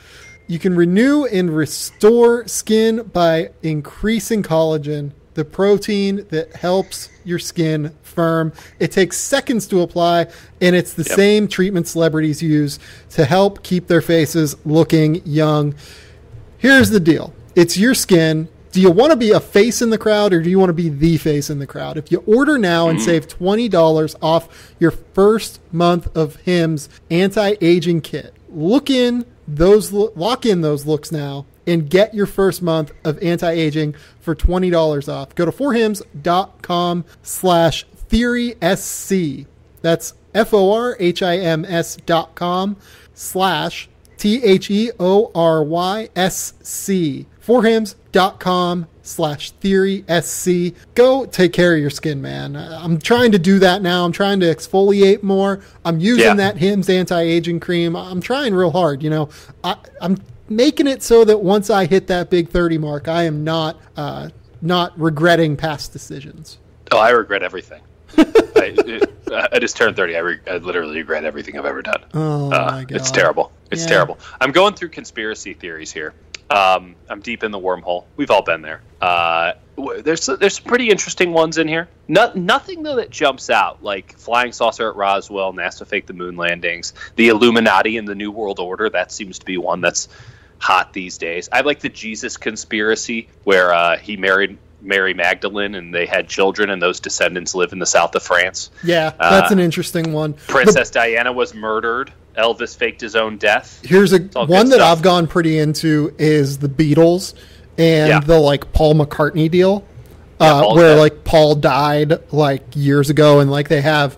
You can renew and restore skin by increasing collagen, the protein that helps your skin firm. It takes seconds to apply, and it's the same treatment celebrities use to help keep their faces looking young. Here's the deal. It's your skin. Do you want to be a face in the crowd, or do you want to be the face in the crowd? If you order now and save $20 off your first month of Hims anti-aging kit, lock in those looks now and get your first month of anti-aging for $20 off. Go to forhims.com/theorysc. That's forhims.com/theorysc. forhims.com/theorysc. Go take care of your skin, man. I'm trying to do that now. I'm trying to exfoliate more. I'm using that Hims anti-aging cream. I'm trying real hard. You know, I'm making it so that once I hit that big 30 mark, I am not regretting past decisions. Oh, I regret everything. I just turned 30. I literally regret everything I've ever done. Oh my God. It's terrible. It's terrible. I'm going through conspiracy theories here. I'm deep in the wormhole. We've all been there. There's some pretty interesting ones in here. Nothing though that jumps out, like flying saucer at Roswell, NASA fake the moon landings, the Illuminati and the New World Order. That seems to be one that's hot these days. I like the Jesus conspiracy, where he married Mary Magdalene and they had children, and those descendants live in the south of France. Yeah, that's an interesting one. Princess Diana was murdered. Elvis faked his own death. Here's one that I've gone pretty into is the Beatles and the like Paul McCartney deal, where like Paul died like years ago, and like they have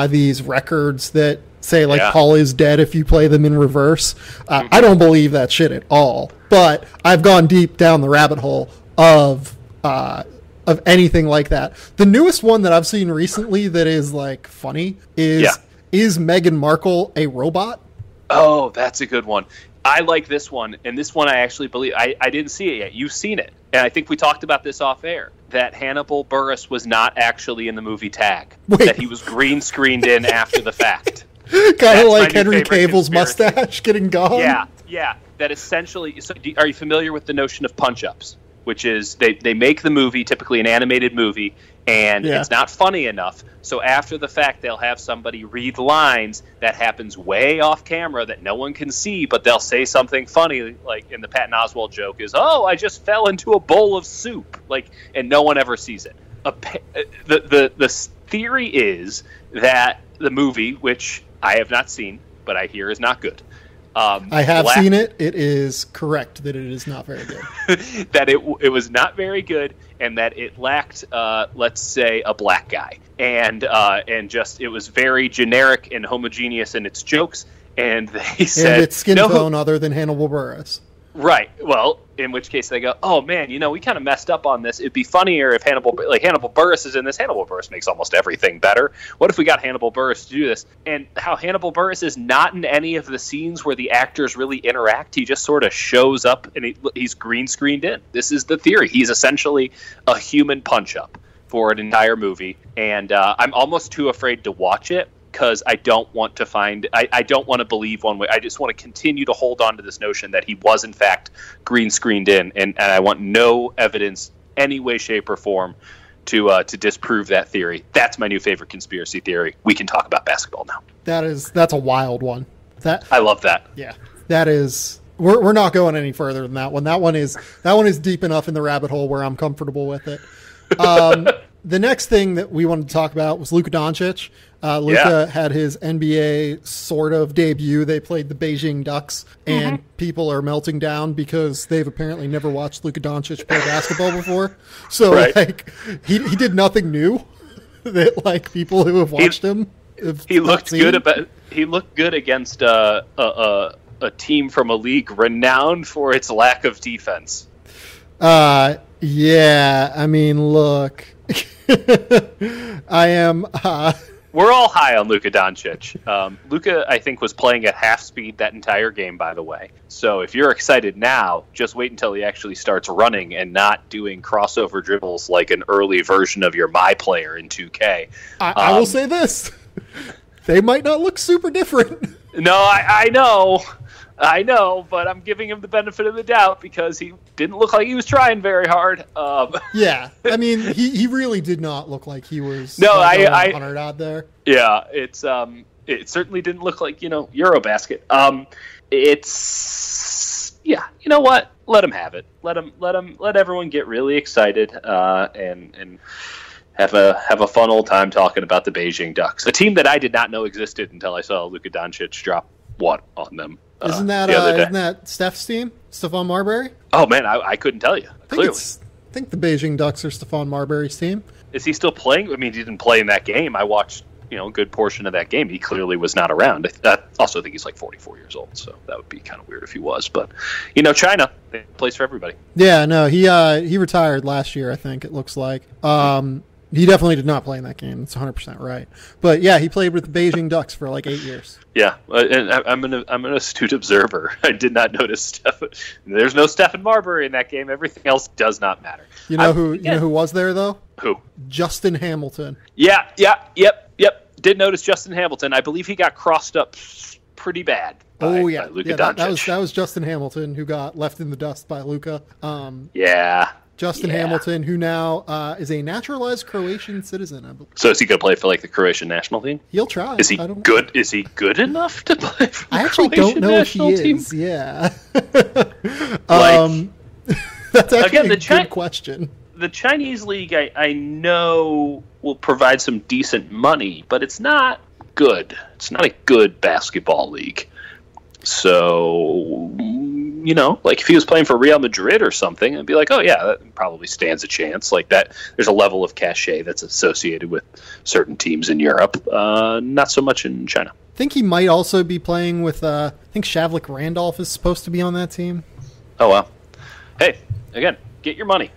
these records that say like Paul is dead if you play them in reverse. I don't believe that shit at all, but I've gone deep down the rabbit hole of anything like that. The newest one that I've seen recently that is like funny is Meghan Markle a robot? Oh, that's a good one. I like this one, and this one I actually believe. I didn't see it yet. You've seen it. And I think we talked about this off air, that Hannibal Buress was not actually in the movie Tag. Wait. That he was green screened in after the fact. Kind of like Henry Cavill's mustache getting gone? Yeah. That essentially, so are you familiar with the notion of punch-ups? Which is they make the movie, typically an animated movie, and it's not funny enough. So after the fact, they'll have somebody read lines that happens way off camera that no one can see, but they'll say something funny, like in the Patton Oswalt joke is, "Oh, I just fell into a bowl of soup," and no one ever sees it. The theory is that the movie, which I have not seen, but I hear is not good. I have seen it. It is correct that it is not very good. That it was not very good, and that it lacked, let's say, a black guy, and just it was very generic and homogeneous in its jokes. And they said, and its skin tone other than Hannibal Buress. Right. Well, in which case they go, "Oh man, we kind of messed up on this. It'd be funnier if Hannibal Buress is in this. Hannibal Buress makes almost everything better. What if we got Hannibal Buress to do this?" And how Hannibal Buress is not in any of the scenes where the actors really interact. He just sort of shows up and he's green screened in. This is the theory. He's essentially a human punch up for an entire movie, and I'm almost too afraid to watch it, because I don't want to I don't want to believe one way. I just want to continue to hold on to this notion that he was in fact green screened in, and I want no evidence, any way, shape, or form, to disprove that theory. That's my new favorite conspiracy theory. We can talk about basketball now. That's a wild one. I love that. Yeah, that is. We're not going any further than that one. That one is deep enough in the rabbit hole where I'm comfortable with it. The next thing that we wanted to talk about was Luka Doncic. Luka had his NBA sort of debut. They played the Beijing Ducks, and people are melting down because they've apparently never watched Luka Doncic play basketball before. So, like, he did nothing new that, like, people who have watched him have He looked good against a team from a league renowned for its lack of defense. Yeah, I mean, look, I am. We're all high on Luka Doncic. Luka, I think, was playing at half speed that entire game, by the way. So if you're excited now, just wait until he actually starts running and not doing crossover dribbles like an early version of your My Player in 2K. I will say this. They might not look super different. No, I know, but I'm giving him the benefit of the doubt because he didn't look like he was trying very hard. Yeah, I mean, he really did not look like he was. No, I out there. Yeah, it certainly didn't look like Eurobasket. It's you know what? Let him have it. Let everyone get really excited and have a fun old time talking about the Beijing Ducks, a team that I did not know existed until I saw Luka Doncic drop one on them. Isn't that Steph's team, Stephon Marbury? Oh man, I couldn't tell you. Clearly, I think the Beijing Ducks are Stephon Marbury's team. Is he still playing? I mean, he didn't play in that game. I watched a good portion of that game. He clearly was not around. I also think he's like 44 years old, so that would be kind of weird if he was. But China, they plays for everybody. Yeah, no, he retired last year. I think it looks like. He definitely did not play in that game. That's 100% right. But yeah, he played with the Beijing Ducks for like 8 years. Yeah, and I'm an astute observer. I did not notice there's no Stephon Marbury in that game. Everything else does not matter. You know who was there though? Who? Justin Hamilton. Yep. Did notice Justin Hamilton. I believe he got crossed up pretty bad. By Luka Doncic. That was Justin Hamilton who got left in the dust by Luka. Justin Hamilton, who now is a naturalized Croatian citizen, I believe. So is he going to play for like the Croatian national team? He'll try. Is he good? Is he good enough to play for the I actually Croatian don't know if he team? is. Yeah. That's actually a good question. The Chinese league, I know, will provide some decent money, but it's not good. It's not a good basketball league. So, like if he was playing for Real Madrid or something, I'd be like, oh yeah, that probably stands a chance. Like that, there's a level of cachet that's associated with certain teams in Europe. Not so much in China. I think he might also be playing with, I think Shavlik Randolph is supposed to be on that team. Oh, wow. Hey, again, get your money.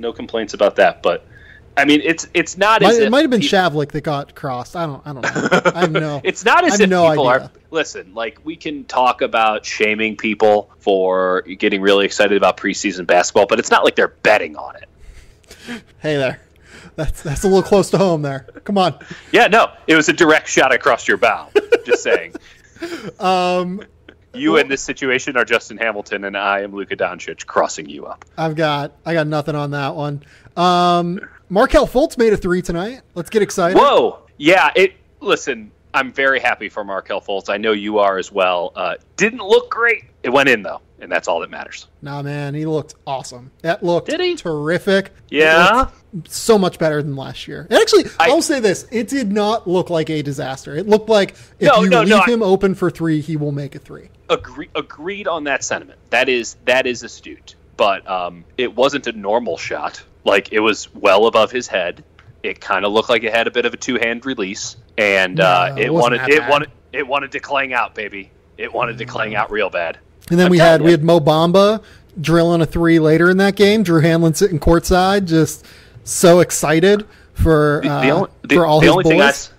No complaints about that, but I mean, it's not as if it might have been Shavlik that got crossed. I don't know. I have no. It's not as if no people idea. are. Listen, like we can talk about shaming people for getting really excited about preseason basketball, but it's not like they're betting on it. Hey there, that's a little close to home there. Come on. Yeah, no, it was a direct shot across your bow. Just saying. You in this situation are Justin Hamilton, and I am Luka Doncic crossing you up. I got nothing on that one. Markelle Fultz made a 3 tonight. Let's get excited. Whoa. Yeah, listen, I'm very happy for Markelle Fultz. I know you are as well. Didn't look great. It went in, though, and that's all that matters. Nah, man, he looked awesome. That looked Did he? terrific. Yeah. So much better than last year. And actually, I'll say this. It did not look like a disaster. It looked like if you leave him open for 3, he will make a 3. Agreed on that sentiment. That is astute. But it wasn't a normal shot. Like, it was well above his head. It kind of looked like it had a bit of a two-hand release, and it wanted to clang out, baby. It wanted to clang out real bad. And then we had Mo Bamba drilling a 3 later in that game. Drew Hanlon sitting courtside, just so excited for all his boys.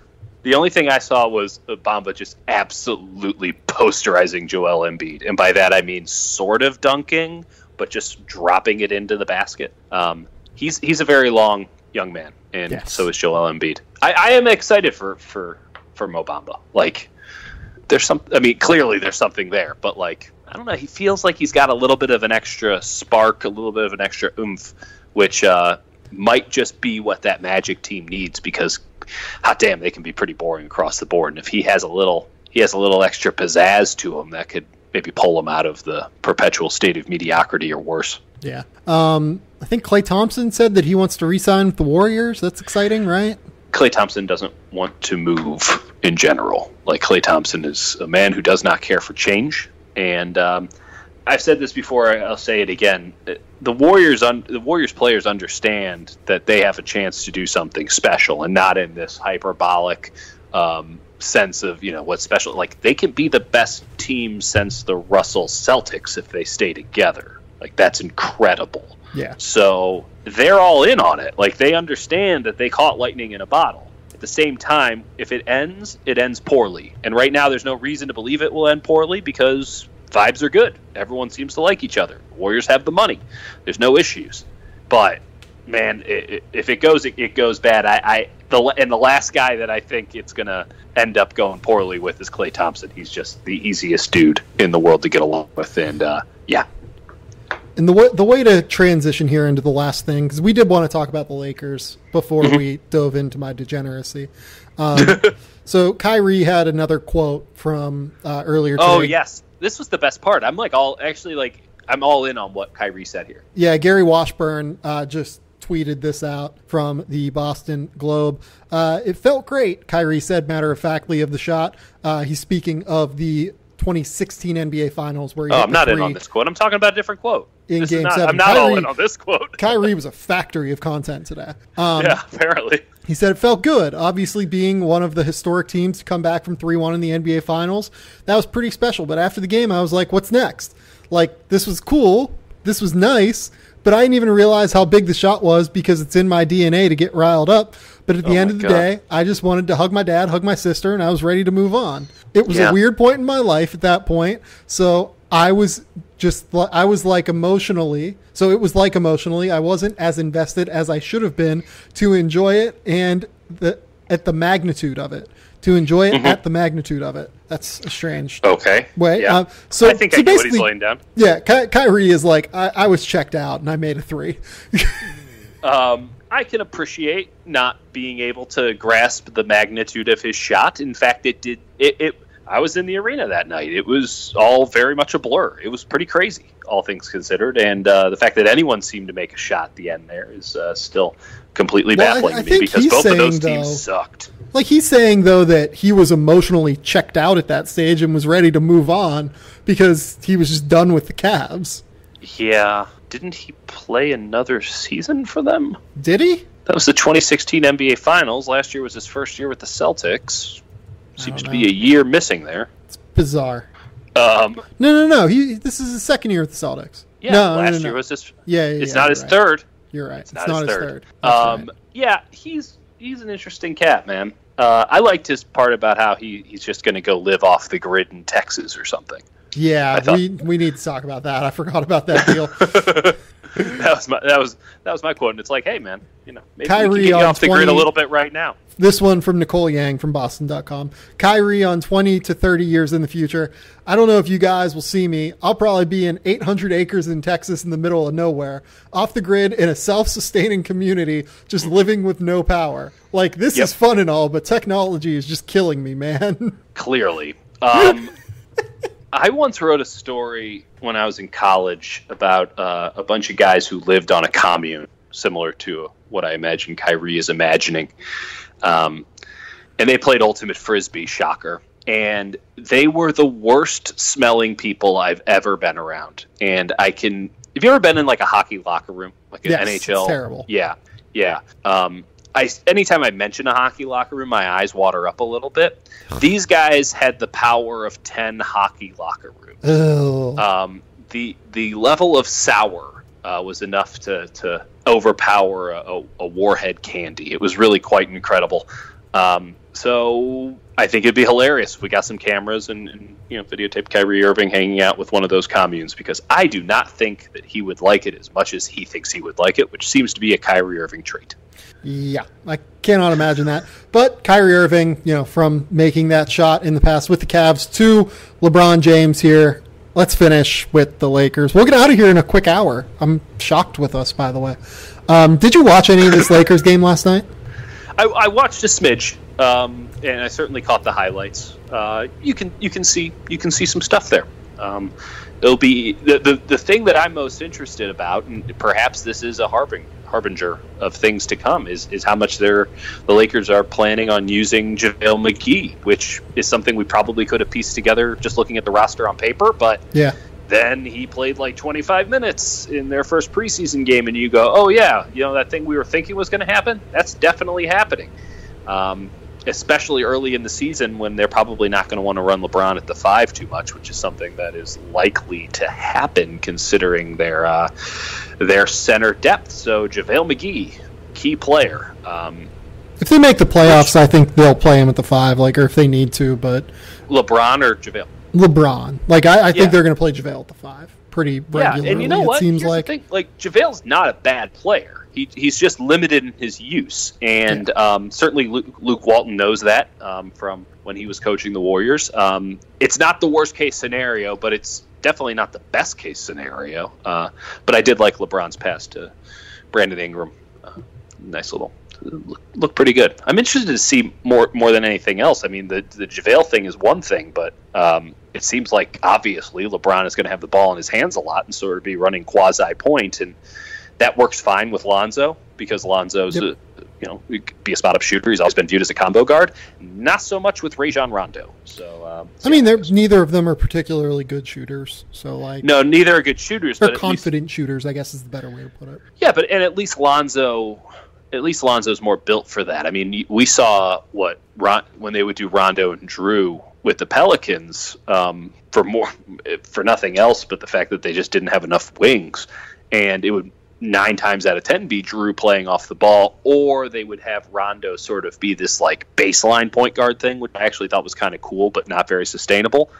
The only thing I saw was Bamba just absolutely posterizing Joel Embiid, and by that I mean sort of dunking, but just dropping it into the basket. He's a very long young man, and so is Joel Embiid. I am excited for Mo Bamba. Like, clearly there's something there, but like, I don't know. He feels like he's got a little bit of an extra spark, a little bit of an extra oomph, which might just be what that Magic team needs, because, hot damn, they can be pretty boring across the board. And if he has a little extra pizzazz to him, that could maybe pull him out of the perpetual state of mediocrity or worse. Yeah. I think Klay Thompson said that he wants to re-sign with the Warriors. That's exciting, right? Klay Thompson doesn't want to move in general. Like, Klay Thompson is a man who does not care for change. And I've said this before, I'll say it again. The Warriors players understand that they have a chance to do something special, and not in this hyperbolic sense of, what's special. Like, they can be the best team since the Russell Celtics if they stay together. Like, that's incredible. Yeah. So they're all in on it. Like, they understand that they caught lightning in a bottle. At the same time, if it ends poorly. And right now there's no reason to believe it will end poorly because vibes are good. Everyone seems to like each other. Warriors have the money. There's no issues. But, man, if it goes bad. And the last guy that I think it's going to end up going poorly with is Klay Thompson. He's just the easiest dude in the world to get along with. And, yeah. And the way to transition here into the last thing, because we did want to talk about the Lakers before we dove into my degeneracy. So Kyrie had another quote from earlier today. Oh, yes. This was the best part. I'm all in on what Kyrie said here. Yeah, Gary Washburn just tweeted this out from the Boston Globe. It felt great, Kyrie said, matter-of-factly, of the shot. He's speaking of the 2016 NBA Finals where he I'm not in on this quote. I'm talking about a different quote. In Game 7. I'm not all in on this quote. Kyrie was a factory of content today. Yeah, apparently. He said it felt good. Obviously, being one of the historic teams to come back from 3-1 in the NBA Finals, that was pretty special. But after the game, I was like, what's next? Like, this was cool. This was nice. But I didn't even realize how big the shot was because it's in my DNA to get riled up. But at the end of the day, I just wanted to hug my dad, hug my sister, and I was ready to move on. It was a weird point in my life at that point. So I was like emotionally, I wasn't as invested as I should have been to enjoy it and at the magnitude of it. To enjoy it at the magnitude of it. That's a strange way. Yeah. I think I get what he's laying down. Yeah, Kyrie is like, I was checked out and I made a 3. I can appreciate not being able to grasp the magnitude of his shot. In fact, I was in the arena that night. It was all very much a blur. It was pretty crazy, all things considered. And the fact that anyone seemed to make a shot at the end there is still completely baffling to me because both of those teams sucked. Like, he's saying, though, that he was emotionally checked out at that stage and was ready to move on because he was just done with the Cavs. Yeah. Didn't he play another season for them? Did he? That was the 2016 NBA Finals. Last year was his first year with the Celtics. Seems to be a year missing there. It's bizarre. No. This is his second year with the Celtics. Yeah, last year was his... Yeah, it's not his third. You're right. It's not his third. Right. Yeah, he's an interesting cat, man. I liked his part about how he's just going to go live off the grid in Texas or something. Yeah, we need to talk about that. I forgot about that deal. that was my quote, and it's like, hey, man, maybe Kyrie we can get you off the grid a little bit right now. This one from Nicole Yang from Boston.com. Kyrie on 20 to 30 years in the future. I don't know if you guys will see me. I'll probably be in 800 acres in Texas in the middle of nowhere, off the grid in a self-sustaining community, just living with no power. Like, this is fun and all, but technology is just killing me, man. Clearly. I once wrote a story when I was in college about a bunch of guys who lived on a commune, similar to what I imagine Kyrie is imagining. And they played Ultimate Frisbee, shocker. And they were the worst smelling people I've ever been around. And have you ever been in like a hockey locker room? Like an NHL? It's terrible. Yeah. Anytime I mention a hockey locker room, my eyes water up a little bit. These guys had the power of 10 hockey locker rooms. Oh. The level of sour was enough to overpower a Warhead candy. It was really quite incredible. So I think it'd be hilarious if we got some cameras and videotape Kyrie Irving hanging out with one of those communes, because I do not think that he would like it as much as he thinks he would like it, which seems to be a Kyrie Irving trait. Yeah, I cannot imagine that. But Kyrie Irving, from making that shot in the past with the Cavs to LeBron James here, let's finish with the Lakers. We'll get out of here in a quick hour. I'm shocked with us, by the way. Did you watch any of this Lakers game last night? I watched a smidge, and I certainly caught the highlights. You can see some stuff there. it'll be the thing that I'm most interested about, and perhaps this is a harbinger of things to come, is how much the Lakers are planning on using JaVale McGee, which is something we probably could have pieced together just looking at the roster on paper, but yeah. Then he played like 25 minutes in their first preseason game, and you go, oh yeah, that thing we were thinking was going to happen, that's definitely happening. Especially early in the season when they're probably not going to want to run LeBron at the 5 too much, which is something that is likely to happen considering their center depth. So JaVale McGee, key player. If they make the playoffs, I think they'll play him at the 5, or if they need to. But LeBron or JaVale? LeBron. I think they're going to play JaVale at the 5 pretty regularly. Yeah, and you know what? It seems Here's like the thing. JaVale's not a bad player. He's just limited in his use, and certainly Luke Walton knows that from when he was coaching the Warriors. It's not the worst case scenario, but it's definitely not the best case scenario. But I did like LeBron's pass to Brandon Ingram. Nice little look pretty good. I'm interested to see more than anything else. I mean, the JaVale thing is one thing, but it seems like obviously LeBron is going to have the ball in his hands a lot and sort of be running quasi point, and that works fine with Lonzo because Lonzo's he could be a spot-up shooter. He's always been viewed as a combo guard. Not so much with Rajon Rondo. So neither of them are particularly good shooters. So no, neither are good shooters. They're confident shooters, I guess is the better way to put it. Yeah, but at least Lonzo's more built for that. I mean, we saw when they would do Rondo and Drew with the Pelicans for nothing else but the fact that they just didn't have enough wings, and it would 9 times out of 10 be Drew playing off the ball, or they would have Rondo sort of be this baseline point guard thing, which I actually thought was kind of cool but not very sustainable.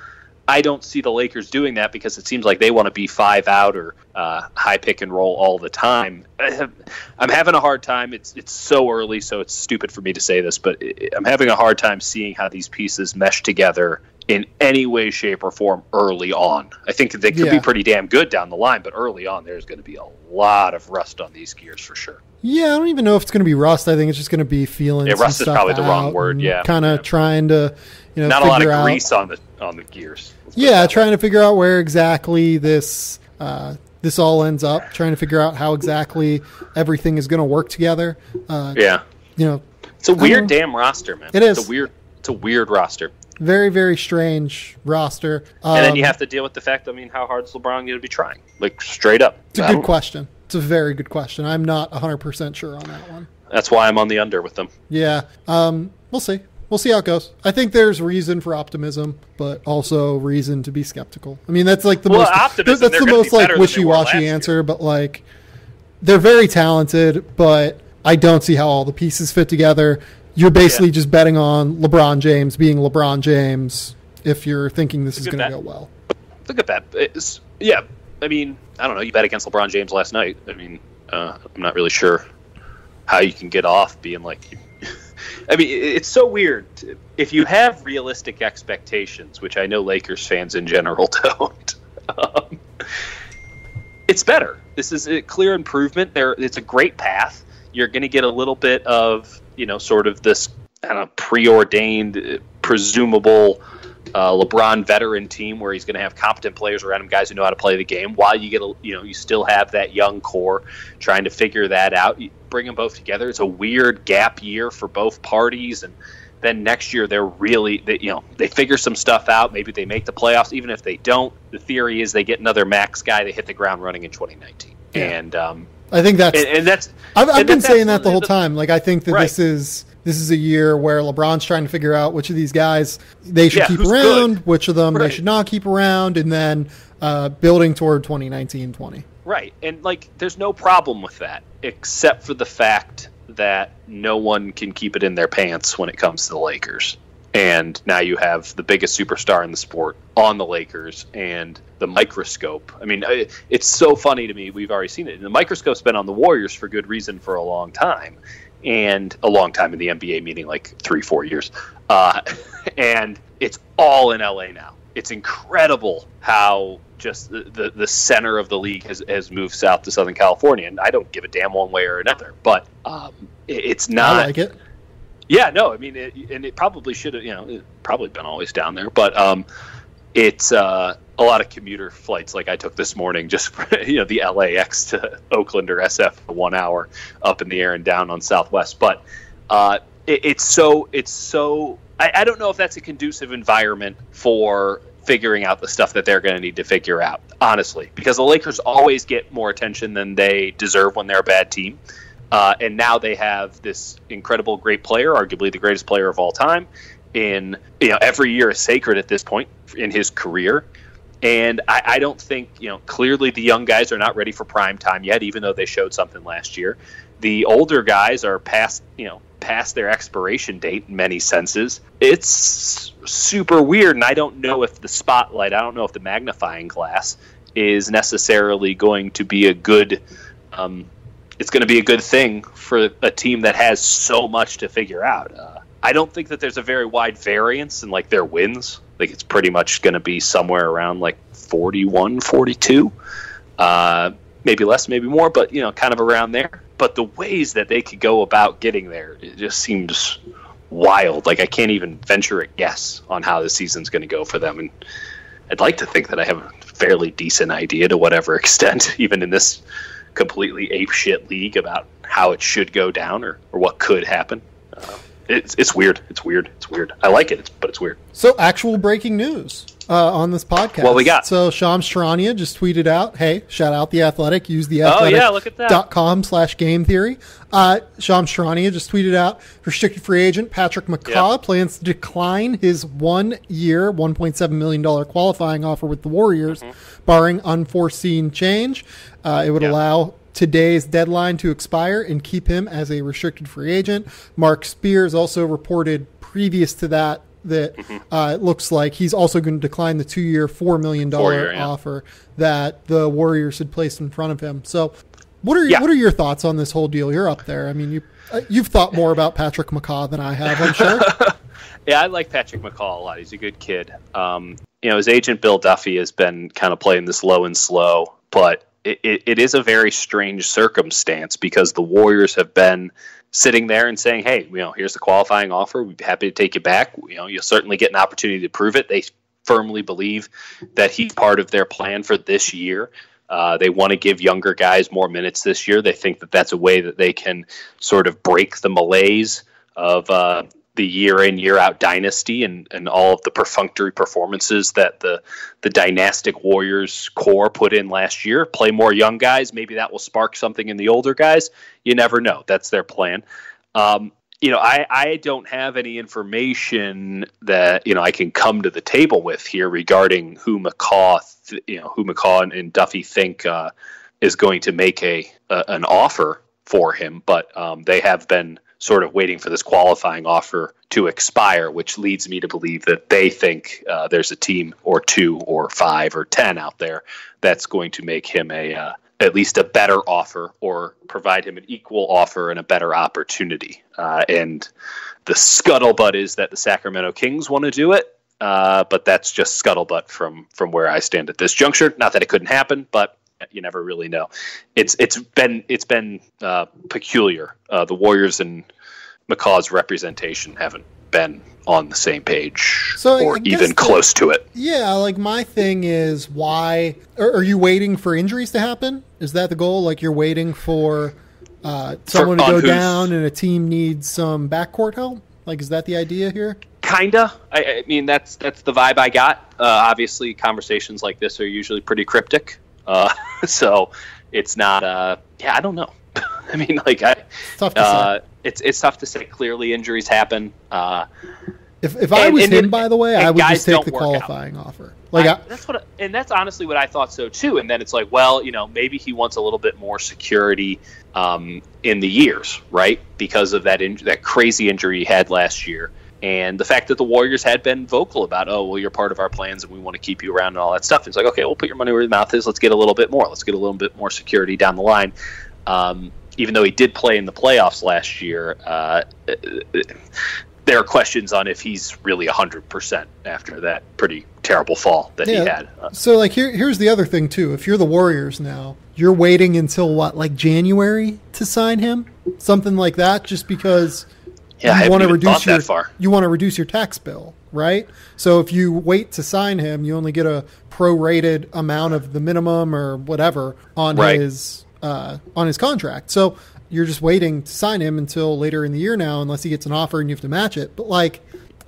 I don't see the Lakers doing that because it seems like they want to be 5 out or high pick and roll all the time. I'm having a hard time. It's so early, so it's stupid for me to say this, but I'm having a hard time seeing how these pieces mesh together in any way, shape, or form early on. I think they could be pretty damn good down the line, but early on there's going to be a lot of rust on these gears for sure. Yeah, I don't even know if it's going to be rust. I think it's just going to be feeling. Yeah, rust is probably the wrong word. Yeah, kind of trying to, not a lot of grease on the gears. Trying to figure out where exactly this all ends up. Trying to figure out how exactly everything is going to work together. It's a weird damn roster, man. It is. It's a weird roster. Very, very strange roster. And then you have to deal with the fact, how hard is LeBron going to be trying? Straight up. It's a good question. It's a very good question. I'm not 100% sure on that one. That's why I'm on the under with them. Yeah. We'll see. We'll see how it goes. I think there's reason for optimism, but also reason to be skeptical. I mean, that's the most optimism. That's the most wishy-washy answer, but they're very talented, but I don't see how all the pieces fit together. You're basically just betting on LeBron James being LeBron James if you're thinking this is going to go well. It's a good bet. Yeah. I mean, I don't know. You bet against LeBron James last night. I mean, I'm not really sure how you can get off being I mean, it's so weird. If you have realistic expectations, which I know Lakers fans in general don't, it's better. This is a clear improvement. It's a great path. You're going to get a little bit of, sort of this preordained, presumable LeBron veteran team where he's going to have competent players around him, guys who know how to play the game, while you get you still have that young core trying to figure that out. You bring them both together. It's a weird gap year for both parties, and then next year they're really they figure some stuff out. Maybe they make the playoffs. Even if they don't, the theory is they get another max guy to hit the ground running in 2019. Yeah. And I think that's I've been saying that the whole time. I think that this is a year where LeBron's trying to figure out which of these guys they should keep around, which of them they should not keep around, and then building toward 2019-20. Right, and there's no problem with that, except for the fact that no one can keep it in their pants when it comes to the Lakers. And now you have the biggest superstar in the sport on the Lakers, and the microscope. I mean, it's so funny to me. We've already seen it. And the microscope's been on the Warriors for good reason for a long time. And a long time in the NBA, meaning 3-4 years. And it's all in LA now. It's incredible how just the center of the league has moved south to Southern California. And I don't give a damn one way or another. But it's not. I like it. Yeah, no, I mean, it probably should have, probably been always down there. But it's a lot of commuter flights like I took this morning, just the LAX to Oakland or SF for 1 hour up in the air and down on Southwest. But it's so I don't know if that's a conducive environment for figuring out the stuff that they're going to need to figure out, honestly, because the Lakers always get more attention than they deserve when they're a bad team. And now they have this incredible, great player, arguably the greatest player of all time. Every year is sacred at this point in his career. And I don't think, clearly the young guys are not ready for prime time yet, even though they showed something last year. The older guys are past their expiration date in many senses. It's super weird, and I don't know if the magnifying glass is necessarily going to be a good it's going to be a good thing for a team that has so much to figure out. I don't think that there's a very wide variance in their wins. It's pretty much going to be somewhere around 41, 42. Maybe less, maybe more, but kind of around there. But the ways that they could go about getting there, it just seems wild. I can't even venture a guess on how the season's going to go for them. And I'd like to think that I have a fairly decent idea to whatever extent, even in this completely apeshit league, about how it should go down or what could happen. It's weird. It's weird. I like it, but it's weird. So, actual breaking news on this podcast. What we got? So, Shams Charania just tweeted out, hey, shout out The Athletic. Use theathletic.com/game theory. Shams Charania just tweeted out, restricted free agent Patrick McCaw plans to decline his 1 year, $1.7 million qualifying offer with the Warriors, barring unforeseen change. It would allow today's deadline to expire and keep him as a restricted free agent. Mark Spears also reported previous to that it looks like he's also going to decline the 2 year, $4 million offer that the Warriors had placed in front of him. So what are your thoughts on this whole deal? You're up there. I mean, you've thought more about Patrick McCaw than I have, I'm sure. Yeah, I like Patrick McCaw a lot. He's a good kid. His agent Bill Duffy has been kind of playing this low and slow, but it is a very strange circumstance because the Warriors have been sitting there and saying, hey, here's the qualifying offer. We'd be happy to take you back. You'll certainly get an opportunity to prove it. They firmly believe that he's part of their plan for this year. They want to give younger guys more minutes this year. They think that that's a way that they can sort of break the malaise of the year in, year out dynasty and all of the perfunctory performances that the dynastic Warriors core put in last year. Play more young guys. Maybe that will spark something in the older guys. You never know. That's their plan. I don't have any information that, I can come to the table with here regarding who McCaw and Duffy think is going to make an offer for him. But they have been sort of waiting for this qualifying offer to expire, which leads me to believe that they think there's a team or 2 or 5 or 10 out there that's going to make him at least a better offer or provide him an equal offer and a better opportunity. And the scuttlebutt is that the Sacramento Kings want to do it, but that's just scuttlebutt from where I stand at this juncture. Not that it couldn't happen, but you never really know. It's been peculiar. The Warriors and McCaw's representation haven't been on the same page or even close to it. Yeah, my thing is, why are you waiting for injuries to happen? Is that the goal? You're waiting for someone to go down and a team needs some backcourt help? Is that the idea here? Kinda. I mean, that's the vibe I got. Obviously, conversations like this are usually pretty cryptic. So it's not, I don't know. I mean, it's tough to say. It's tough to say. Clearly injuries happen. If I was him, by the way, I would just take the qualifying offer. That's honestly what I thought so too. And then it's maybe he wants a little bit more security, in the years, right? Because of that crazy injury he had last year. And the fact that the Warriors had been vocal about, you're part of our plans and we want to keep you around and all that stuff. It's okay, we'll put your money where your mouth is. Let's get a little bit more. Let's get a little bit more security down the line. Even though he did play in the playoffs last year, there are questions on if he's really 100% after that pretty terrible fall that he had. So, here's the other thing, too. If you're the Warriors now, you're waiting until, January to sign him? Something like that, just because Yeah, I haven't even thought that far. You want to reduce your tax bill, right? So if you wait to sign him, you only get a prorated amount of the minimum or whatever on his contract. So you're just waiting to sign him until later in the year now, unless he gets an offer and you have to match it. But like,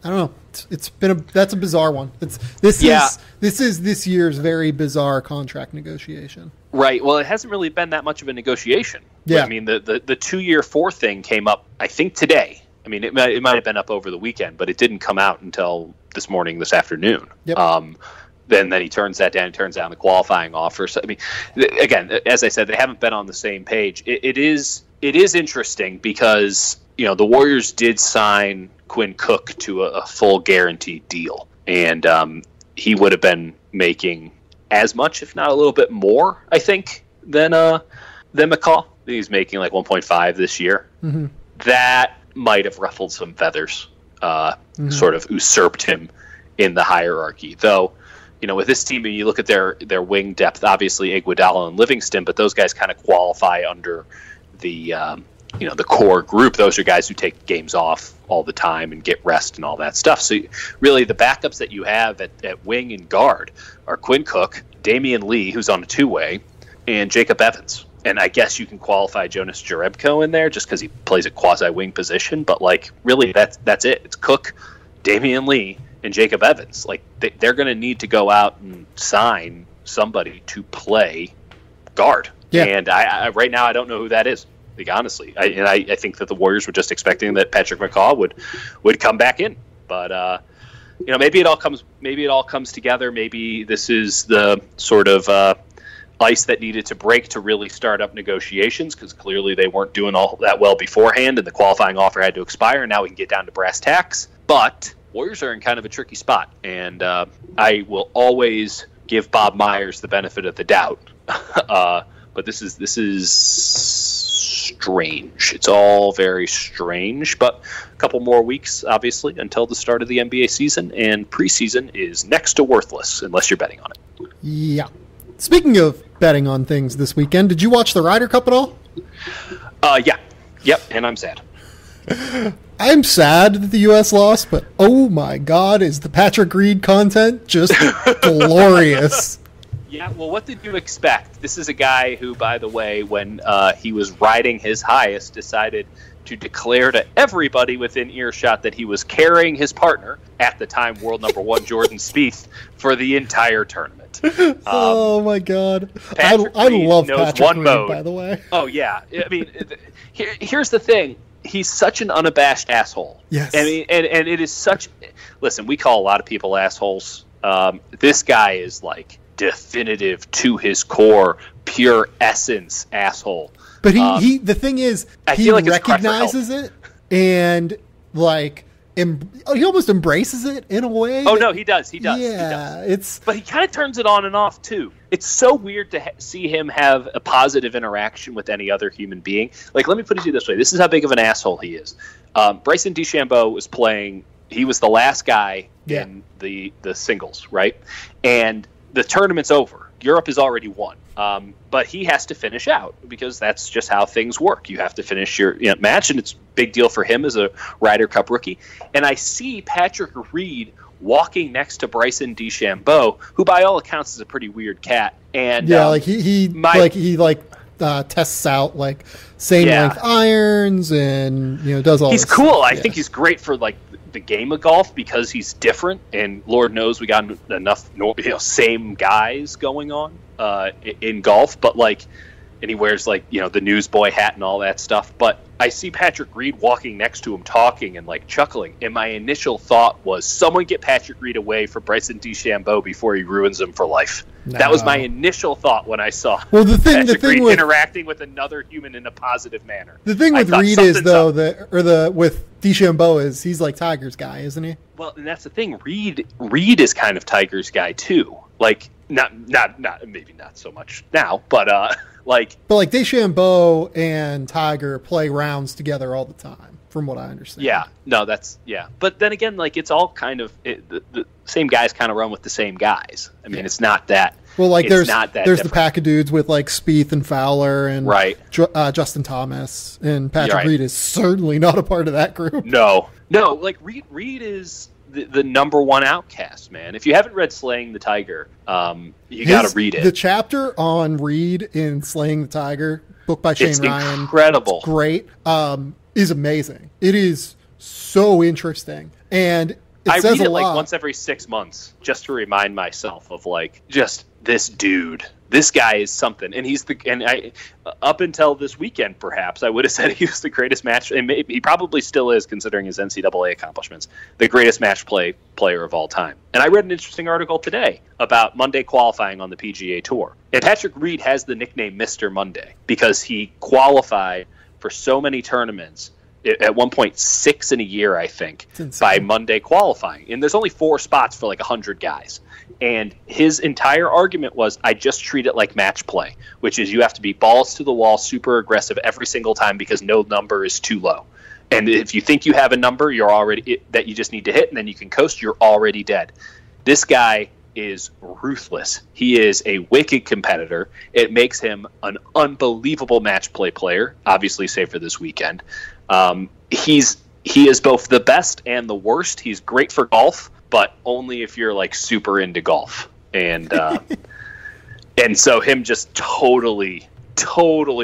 I don't know. That's a bizarre one. This is this year's very bizarre contract negotiation. Right. Well, it hasn't really been that much of a negotiation. Yeah. I mean, the 2-year 4 thing came up, I think, today. I mean, it might have been up over the weekend, but it didn't come out until this afternoon. Yep. Then he turns that down. He turns down the qualifying offer. So I mean, again, as I said, they haven't been on the same page. It is interesting because the Warriors did sign Quinn Cook to a full guaranteed deal, and he would have been making as much, if not a little bit more, I think, than McCaw. He's making like 1.5 this year. Mm-hmm. That might have ruffled some feathers, sort of usurped him in the hierarchy. Though, with this team, you look at their wing depth, obviously Iguodala and Livingston, but those guys kind of qualify under the the core group. Those are guys who take games off all the time and get rest and all that stuff. So really the backups that you have at wing and guard are Quinn Cook, Damian Lee, who's on a 2-way, and Jacob Evans. And I guess you can qualify Jonas Jerebko in there just because he plays a quasi-wing position. But, like, really, that's it. It's Cook, Damian Lee, and Jacob Evans. Like, they're going to need to go out and sign somebody to play guard. Yeah. And I right now I don't know who that is, like, honestly. I think that the Warriors were just expecting that Patrick McCaw would come back in. But, maybe it all comes together. Maybe this is the sort of ice that needed to break to really start up negotiations, because clearly they weren't doing all that well beforehand, and the qualifying offer had to expire. Now we can get down to brass tacks. But Warriors are in kind of a tricky spot, and I will always give Bob Myers the benefit of the doubt. But this is strange. It's all very strange. But a couple more weeks, obviously, until the start of the NBA season, and preseason is next to worthless unless you're betting on it. Yeah. Speaking of betting on things this weekend, did you watch the Ryder Cup at all? Yeah. Yep, and I'm sad. I'm sad that the U.S. lost, but oh my God, is the Patrick Reed content just glorious. Yeah, well, what did you expect? This is a guy who, by the way, when he was riding his highest, decided to declare to everybody within earshot that he was carrying his partner, at the time world number 1 Jordan Spieth, for the entire tournament. Oh my God, I love Patrick Reed, by the way. Oh yeah, I mean, here's the thing: he's such an unabashed asshole. Yes, I mean, and it is such. Listen, we call a lot of people assholes. This guy is like definitive to his core, pure essence asshole. But he the thing is, he recognizes it and like. He almost embraces it in a way. Oh, no, he does. Yeah, but he kind of turns it on and off, too. It's so weird to see him have a positive interaction with any other human being. Like, let me put it to you this way. This is how big of an asshole he is. Bryson DeChambeau was playing. He was the last guy in the singles, right? And the tournament's over. Europe has already won. But he has to finish out because that's just how things work. You have to finish your match, and it's a big deal for him as a Ryder Cup rookie. And I see Patrick Reed walking next to Bryson DeChambeau, who by all accounts is a pretty weird cat. And he tests out like same length irons and does all. He's this cool. stuff. I think he's great for like the game of golf because he's different, and Lord knows we got enough same guys going on in golf, but like, and he wears like the newsboy hat and all that stuff. But I see Patrick Reed walking next to him talking and like chuckling, and my initial thought was, someone get Patrick Reed away from Bryson DeChambeau before he ruins him for life. No. That was my initial thought when I saw Patrick Reed interacting with another human in a positive manner. The thing with Reed is though with DeChambeau is he's like Tiger's guy, isn't he? Well, and that's the thing. Reed is kind of Tiger's guy too. Like not maybe not so much now, but like DeChambeau and Tiger play rounds together all the time, from what I understand. Yeah, no, but then again, like it's all kind of the same guys kind of run with the same guys. I mean, it's not that Well, like it's not that there's different. the pack of dudes with like Spieth and Fowler and Justin Thomas, and Patrick Reed is certainly not a part of that group. No, like Reed is the number one outcast, man. If you haven't read Slaying the Tiger, you got to read it. The chapter on Reed in Slaying the Tiger, book by Shane Ryan, incredible, it's great, is amazing. It is so interesting, and I says read it a lot. like once every 6 months just to remind myself of like just this dude. This guy is something, and up until this weekend, perhaps I would have said he was the greatest match, and maybe he probably still is, considering his NCAA accomplishments, the greatest match play player of all time. And I read an interesting article today about Monday qualifying on the PGA Tour, and Patrick Reed has the nickname Mr. Monday because he qualified for so many tournaments. At one point, 6 in a year, I think, by Monday qualifying. And there's only 4 spots for like 100 guys. And his entire argument was, I just treat it like match play, which is you have to be balls to the wall, super aggressive every single time because no number is too low. And if you think you have a number that you just need to hit and then you can coast, you're already dead. This guy is ruthless. He is a wicked competitor. It makes him an unbelievable match play player, obviously save for this weekend. He is both the best and the worst. He's great for golf, but only if you're like super into golf. And and so him just totally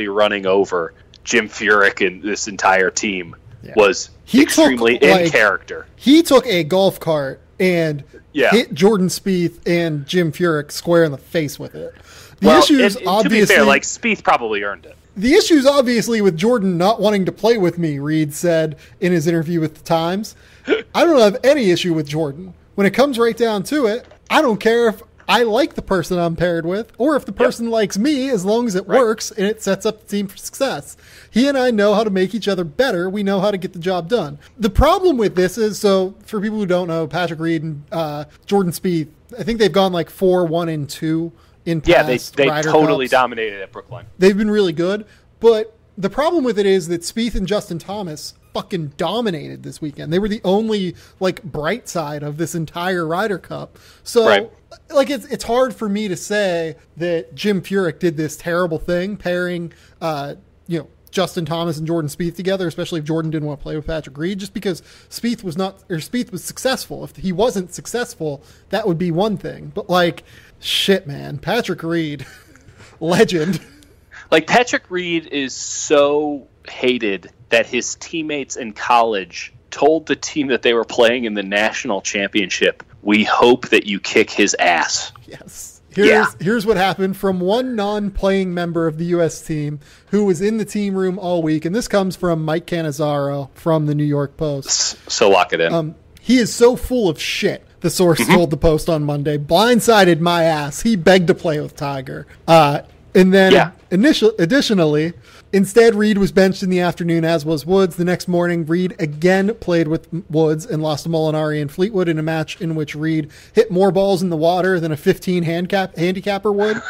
running over Jim Furyk and this entire team was extremely in character. He took a golf cart and hit Jordan Spieth and Jim Furyk square in the face with it. The issue is obviously, to be fair, like Spieth probably earned it. The issue is obviously with Jordan not wanting to play with me, Reed said in his interview with the Times. I don't have any issue with Jordan. When it comes right down to it, I don't care if I like the person I'm paired with or if the person likes me, as long as it works and it sets up the team for success. He and I know how to make each other better. We know how to get the job done. The problem with this is, so for people who don't know, Patrick Reed and Jordan Spieth, I think they've gone like 4-1-2 in past they Ryder totally Cups. Dominated at Brookline. They've been really good, but the problem with it is that Spieth and Justin Thomas fucking dominated this weekend. They were the only like bright side of this entire Ryder Cup. So like it's hard for me to say that Jim Furyk did this terrible thing pairing Justin Thomas and Jordan Spieth together, especially if Jordan didn't want to play with Patrick Reed, just because Spieth was successful. If he wasn't successful, that would be one thing. But like, shit, man, Patrick Reed, legend. Like, Patrick Reed is so hated that his teammates in college told the team that they were playing in the national championship, "We hope that you kick his ass." Yes. Here's what happened from one non-playing member of the U.S. team who was in the team room all week, and this comes from Mike Cannizzaro from the New York Post. So lock it in. He is so full of shit, the source told the Post on Monday. Blindsided my ass. He begged to play with Tiger. And then additionally, instead, Reed was benched in the afternoon, as was Woods. The next morning, Reed again played with Woods and lost to Molinari and Fleetwood in a match in which Reed hit more balls in the water than a 15 handicapper would.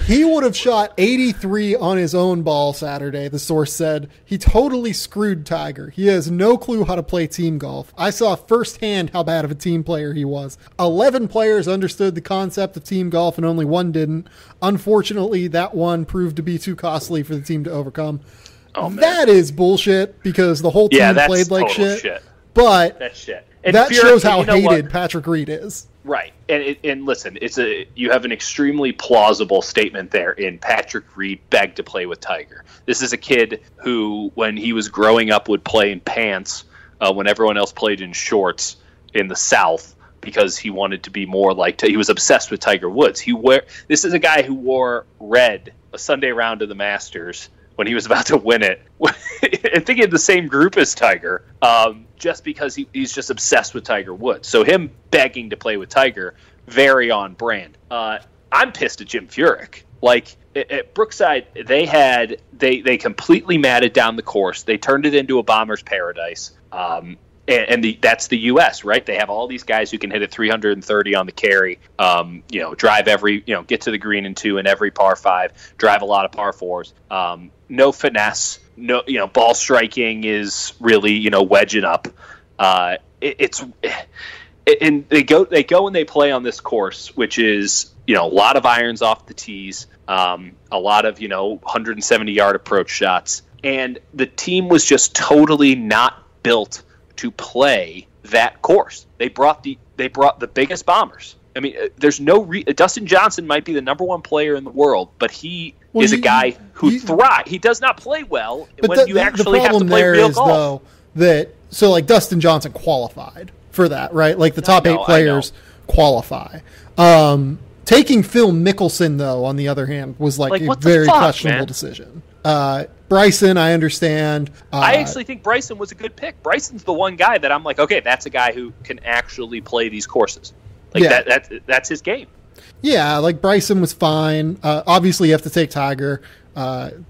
He would have shot 83 on his own ball Saturday, the source said. He totally screwed Tiger. He has no clue how to play team golf. I saw firsthand how bad of a team player he was. 11 players understood the concept of team golf and only one didn't. Unfortunately, that one proved to be too costly for the team to overcome. Oh, man. That is bullshit because the whole team played like shit. But that's shit. That shows how hated Patrick Reed is. Right. And listen, you have an extremely plausible statement there in Patrick Reed begged to play with Tiger. This is a kid who, when he was growing up, would play in pants when everyone else played in shorts in the South because he wanted to be more like he was obsessed with Tiger Woods. This is a guy who wore red a Sunday round of the Masters when he was about to win it, and thinking of the same group as Tiger, just because he's just obsessed with Tiger Woods. So him begging to play with Tiger, very on brand. I'm pissed at Jim Furyk. Like, at Brookside, they completely matted down the course. They turned it into a bomber's paradise. That's the U.S., right? They have all these guys who can hit at 330 on the carry, drive get to the green in 2 in every par 5, drive a lot of par 4s. No finesse, no, ball striking is really, wedging up. And they go and they play on this course, which is a lot of irons off the tees, a lot of 170-yard approach shots, and the team was just totally not built to play that course. They brought the biggest bombers. I mean, there's Dustin Johnson might be the number one player in the world, but he is a guy who thrives. He does not play well when you actually have to play real golf. Dustin Johnson qualified for that, right? Like the top 8 players qualify. Taking Phil Mickelson, though, on the other hand, was a very questionable decision. Bryson, I understand. I actually think Bryson was a good pick. Bryson's the one guy that I'm like, okay, that's a guy who can actually play these courses. That's his game. Yeah, Bryson was fine. Obviously, you have to take Tiger,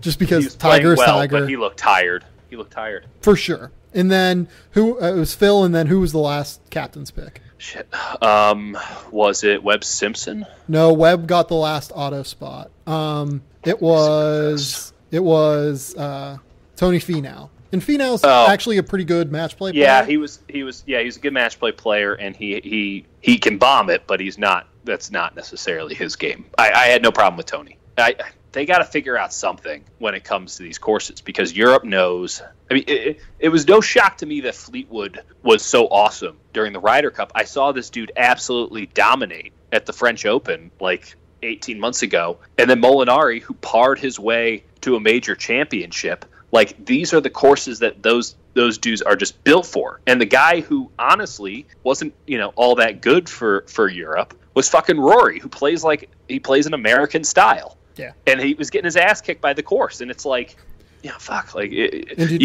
just because Tiger is Tiger. But he looked tired. For sure. And then it was Phil, and then who was the last captain's pick? Shit. Was it Webb Simpson? No, Webb got the last auto spot. It was Tony Finau. And Finau's actually a pretty good match play player. Yeah, he was a good match play player, and he can bomb it, but that's not necessarily his game. I had no problem with Tony. They got to figure out something when it comes to these courses, because Europe knows. I mean, it was no shock to me that Fleetwood was so awesome during the Ryder Cup. I saw this dude absolutely dominate at the French Open 18 months ago, and then Molinari, who parred his way to a major championship. These are the courses that those dudes are just built for. And the guy who honestly wasn't all that good for Europe was fucking Rory, who plays an American style. Yeah, and he was getting his ass kicked by the course, and it's you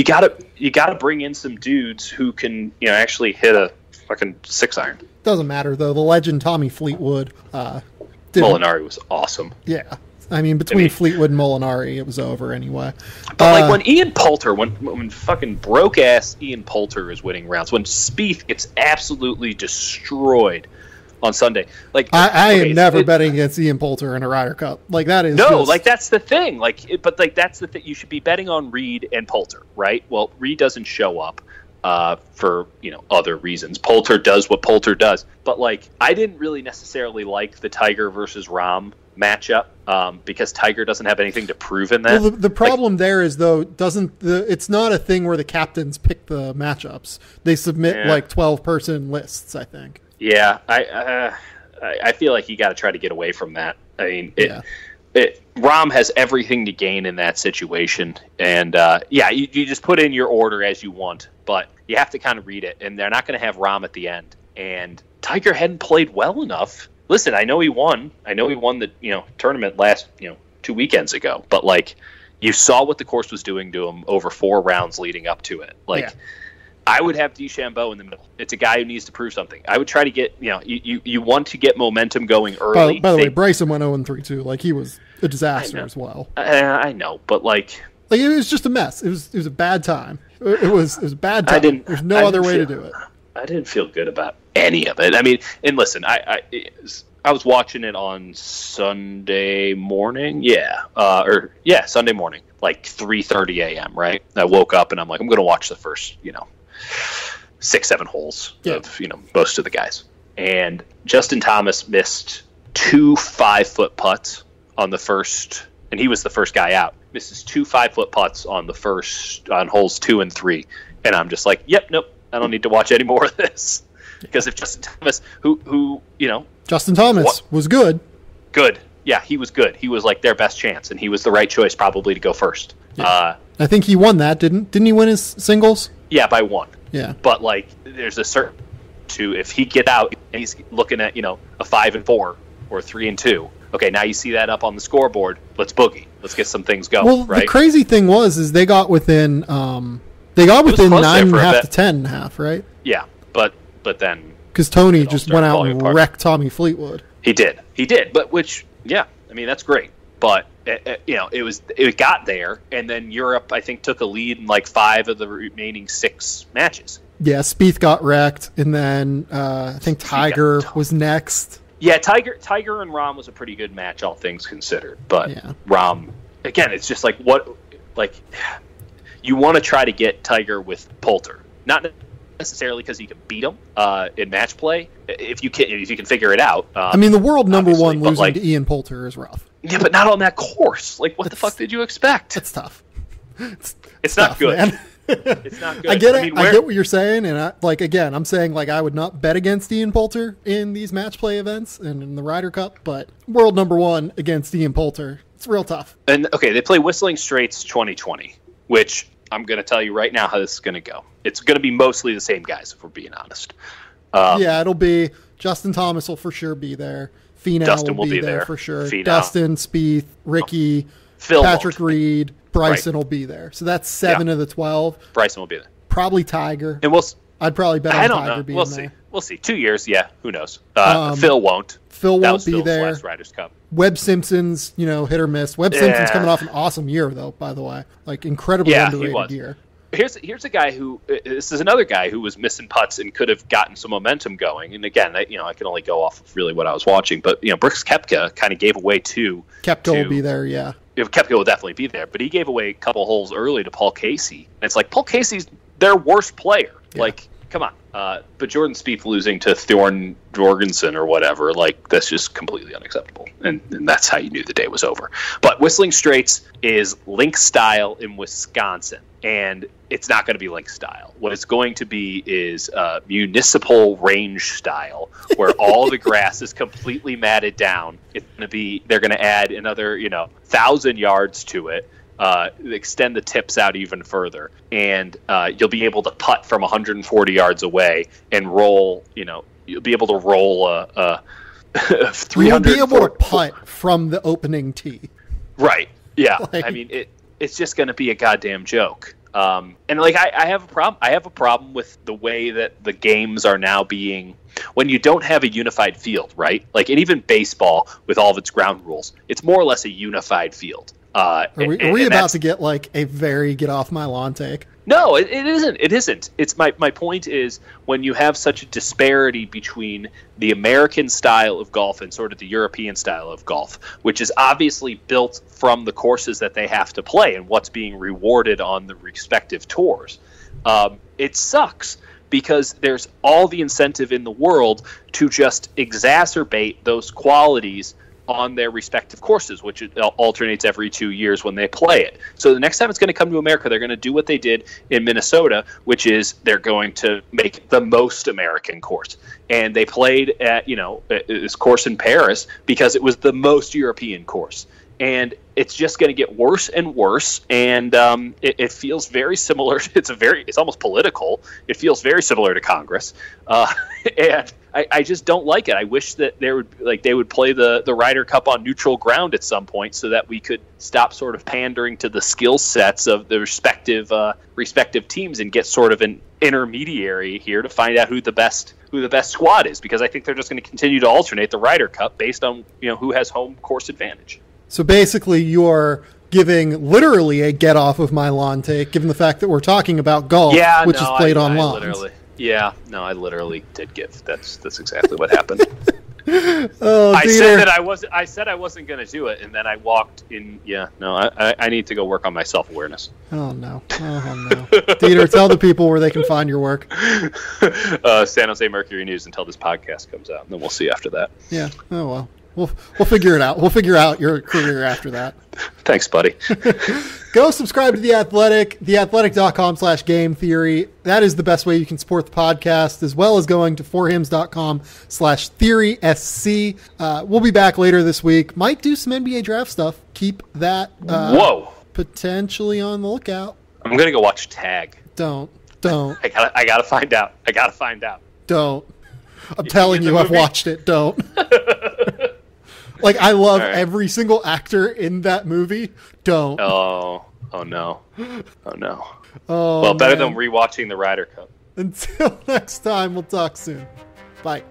gotta bring in some dudes who can actually hit a fucking 6-iron. Doesn't matter though. The legend Tommy Fleetwood. Molinari was awesome. Yeah, I mean between Fleetwood and Molinari, it was over anyway. But when Ian Poulter, when fucking broke ass Ian Poulter is winning rounds, when Spieth gets absolutely destroyed on Sunday. I am never betting against Ian Poulter in a Ryder Cup. That is that's the thing. That's the thing. You should be betting on Reed and Poulter, right? Well, Reed doesn't show up for other reasons. Poulter does what Poulter does, but I didn't really necessarily like the Tiger versus Rahm matchup because Tiger doesn't have anything to prove in that. Well, the problem there is though it's not a thing where the captains pick the matchups. They submit 12-person lists, I think. Yeah, I feel like you got to try to get away from that. I mean, Rahm has everything to gain in that situation, and you just put in your order as you want, but you have to kind of read it, and they're not going to have Rahm at the end. And Tiger hadn't played well enough. Listen, I know he won the tournament last 2 weekends ago, but you saw what the course was doing to him over 4 rounds leading up to it. I would have DeChambeau in the middle. It's a guy who needs to prove something. I would try to get, you want to get momentum going early. By the way, Bryson went 0-3 too. He was a disaster as well. I know, but it was just a mess. It was a bad time. It was a bad time. There's no other way to do it. I didn't feel good about any of it. I mean, and listen, I was watching it on Sunday morning. Sunday morning, 3:30 a.m. Right? I woke up and I'm like, I'm going to watch the first, 6-7 holes of most of the guys. And Justin Thomas missed 2 5-foot putts on the first, and he was the first guy out. Misses 2 5-foot putts on holes 2 and 3, and I'm just like, nope, I don't need to watch any more of this, because if Justin Thomas, Justin Thomas was good. Yeah, he was good. He was their best chance, and he was the right choice probably to go first. Yeah. I think he won that, didn't he win his singles? Yeah, by 1. Yeah. But there's a certain if he get out and he's looking at, a 5 and 4 or 3 and 2. Okay, now you see that up on the scoreboard. Let's boogie. Let's get some things going. Well, right? The crazy thing is they got within 9.5 to 10.5, right? Yeah, but then because Tony just went out and wrecked Tommy Fleetwood. He did, but I mean that's great. But it got there, and then Europe, I think, took a lead in 5 of the remaining 6 matches. Yeah, Spieth got wrecked, and then I think Tiger was next. Yeah, Tiger and Rahm was a pretty good match, all things considered. But Rahm, again, it's just you want to try to get Tiger with Poulter, not necessarily because you can beat them in match play if you can figure it out. I mean, the world number one losing like, to Ian Poulter is rough. Yeah, but not on that course. Like, what the fuck did you expect? It's tough. It's not tough, good. Man. It's not good. I get it. I get what you're saying, and I'm saying like I would not bet against Ian Poulter in these match play events and in the Ryder Cup, but world number one against Ian Poulter, it's real tough. And okay, they play Whistling Straits 2020, which I'm going to tell you right now how this is going to go. It's going to be mostly the same guys, if we're being honest. Yeah, it'll be Justin Thomas will for sure be there. Finau will be there for sure. Finau. Dustin, Spieth, Ricky, Phil Patrick won't. Reed, Bryson will be there. So that's 7 of the 12. Bryson will be there. Probably Tiger. And I'd probably bet on Tiger know. being We'll there. see. We'll see. 2 years, yeah. Who knows? Phil won't. Phil That won't was be Phil's there. last Ryder Cup. Webb Simpson's, hit or miss. Webb Simpson's coming off an awesome year, though, by the way. Like, incredibly underrated year. Here's a guy who this is another guy who was missing putts and could have gotten some momentum going. And again, I can only go off of really what I was watching, but Brooks Koepka kind of gave away two. Koepka will be there, yeah. Koepka will definitely be there, but he gave away a couple holes early to Paul Casey. And it's like Paul Casey's their worst player. Yeah. Like, come on. But Jordan Spieth losing to Thorn Jorgensen or whatever, like that's just completely unacceptable. And that's how you knew the day was over. But Whistling Straits is link style in Wisconsin. And it's not going to be link style. What it's going to be is municipal range style, where all the grass is completely matted down. It's going to be. They're going to add another 1,000 yards to it. Extend the tips out even further, and you'll be able to putt from 140 yards away and roll. You'll be able to roll a 300. You'll be able to putt from the opening tee. Right. Yeah. I mean, it's just going to be a goddamn joke. And like I have a problem. I have a problem with the way that the games are now being. When you don't have a unified field, right? Like, and even baseball with all of its ground rules, it's more or less a unified field. Are we about to get like a very get off my lawn take? No, it isn't. It isn't. It's my point is when you have such a disparity between the American style of golf and sort of the European style of golf, which is obviously built from the courses that they have to play and what's being rewarded on the respective tours. It sucks because there's all the incentive in the world to just exacerbate those qualities on their respective courses, which alternates every 2 years when they play it. So the next time it's going to come to America, they're going to do what they did in Minnesota, which is they're going to make the most American course. And they played at, this course in Paris because it was the most European course. And it's just going to get worse and worse, and it feels very similar. It's almost political. It feels very similar to Congress, and I just don't like it. I wish that they would play the Ryder Cup on neutral ground at some point, so that we could stop sort of pandering to the skill sets of the respective teams and get sort of an intermediary here to find out who the best squad is. Because I think they're just going to continue to alternate the Ryder Cup based on who has home course advantage. So basically, you're giving literally a get off of my lawn take, given the fact that we're talking about golf, which is played on lawns. I literally did give. That's exactly what happened. Oh, I said I wasn't going to do it, and then I walked in. Yeah, no, I need to go work on my self-awareness. Oh no! Dieter, tell the people where they can find your work. San Jose Mercury News until this podcast comes out, and then we'll see after that. Yeah. Oh well. We'll figure it out. We'll figure out your career after that. Thanks, buddy. Go subscribe to The Athletic, theathletic.com/game theory. That is the best way you can support the podcast, as well as going to forhims.com/theorysc. We'll be back later this week. Might do some NBA draft stuff. Keep that potentially on the lookout. I'm going to go watch Tag. Don't. I gotta find out. Don't. I'm telling you, I've watched it. Don't. Like, I love every single actor in that movie. Don't. Oh no. Well, better than rewatching the Ryder Cup. Until next time, we'll talk soon. Bye.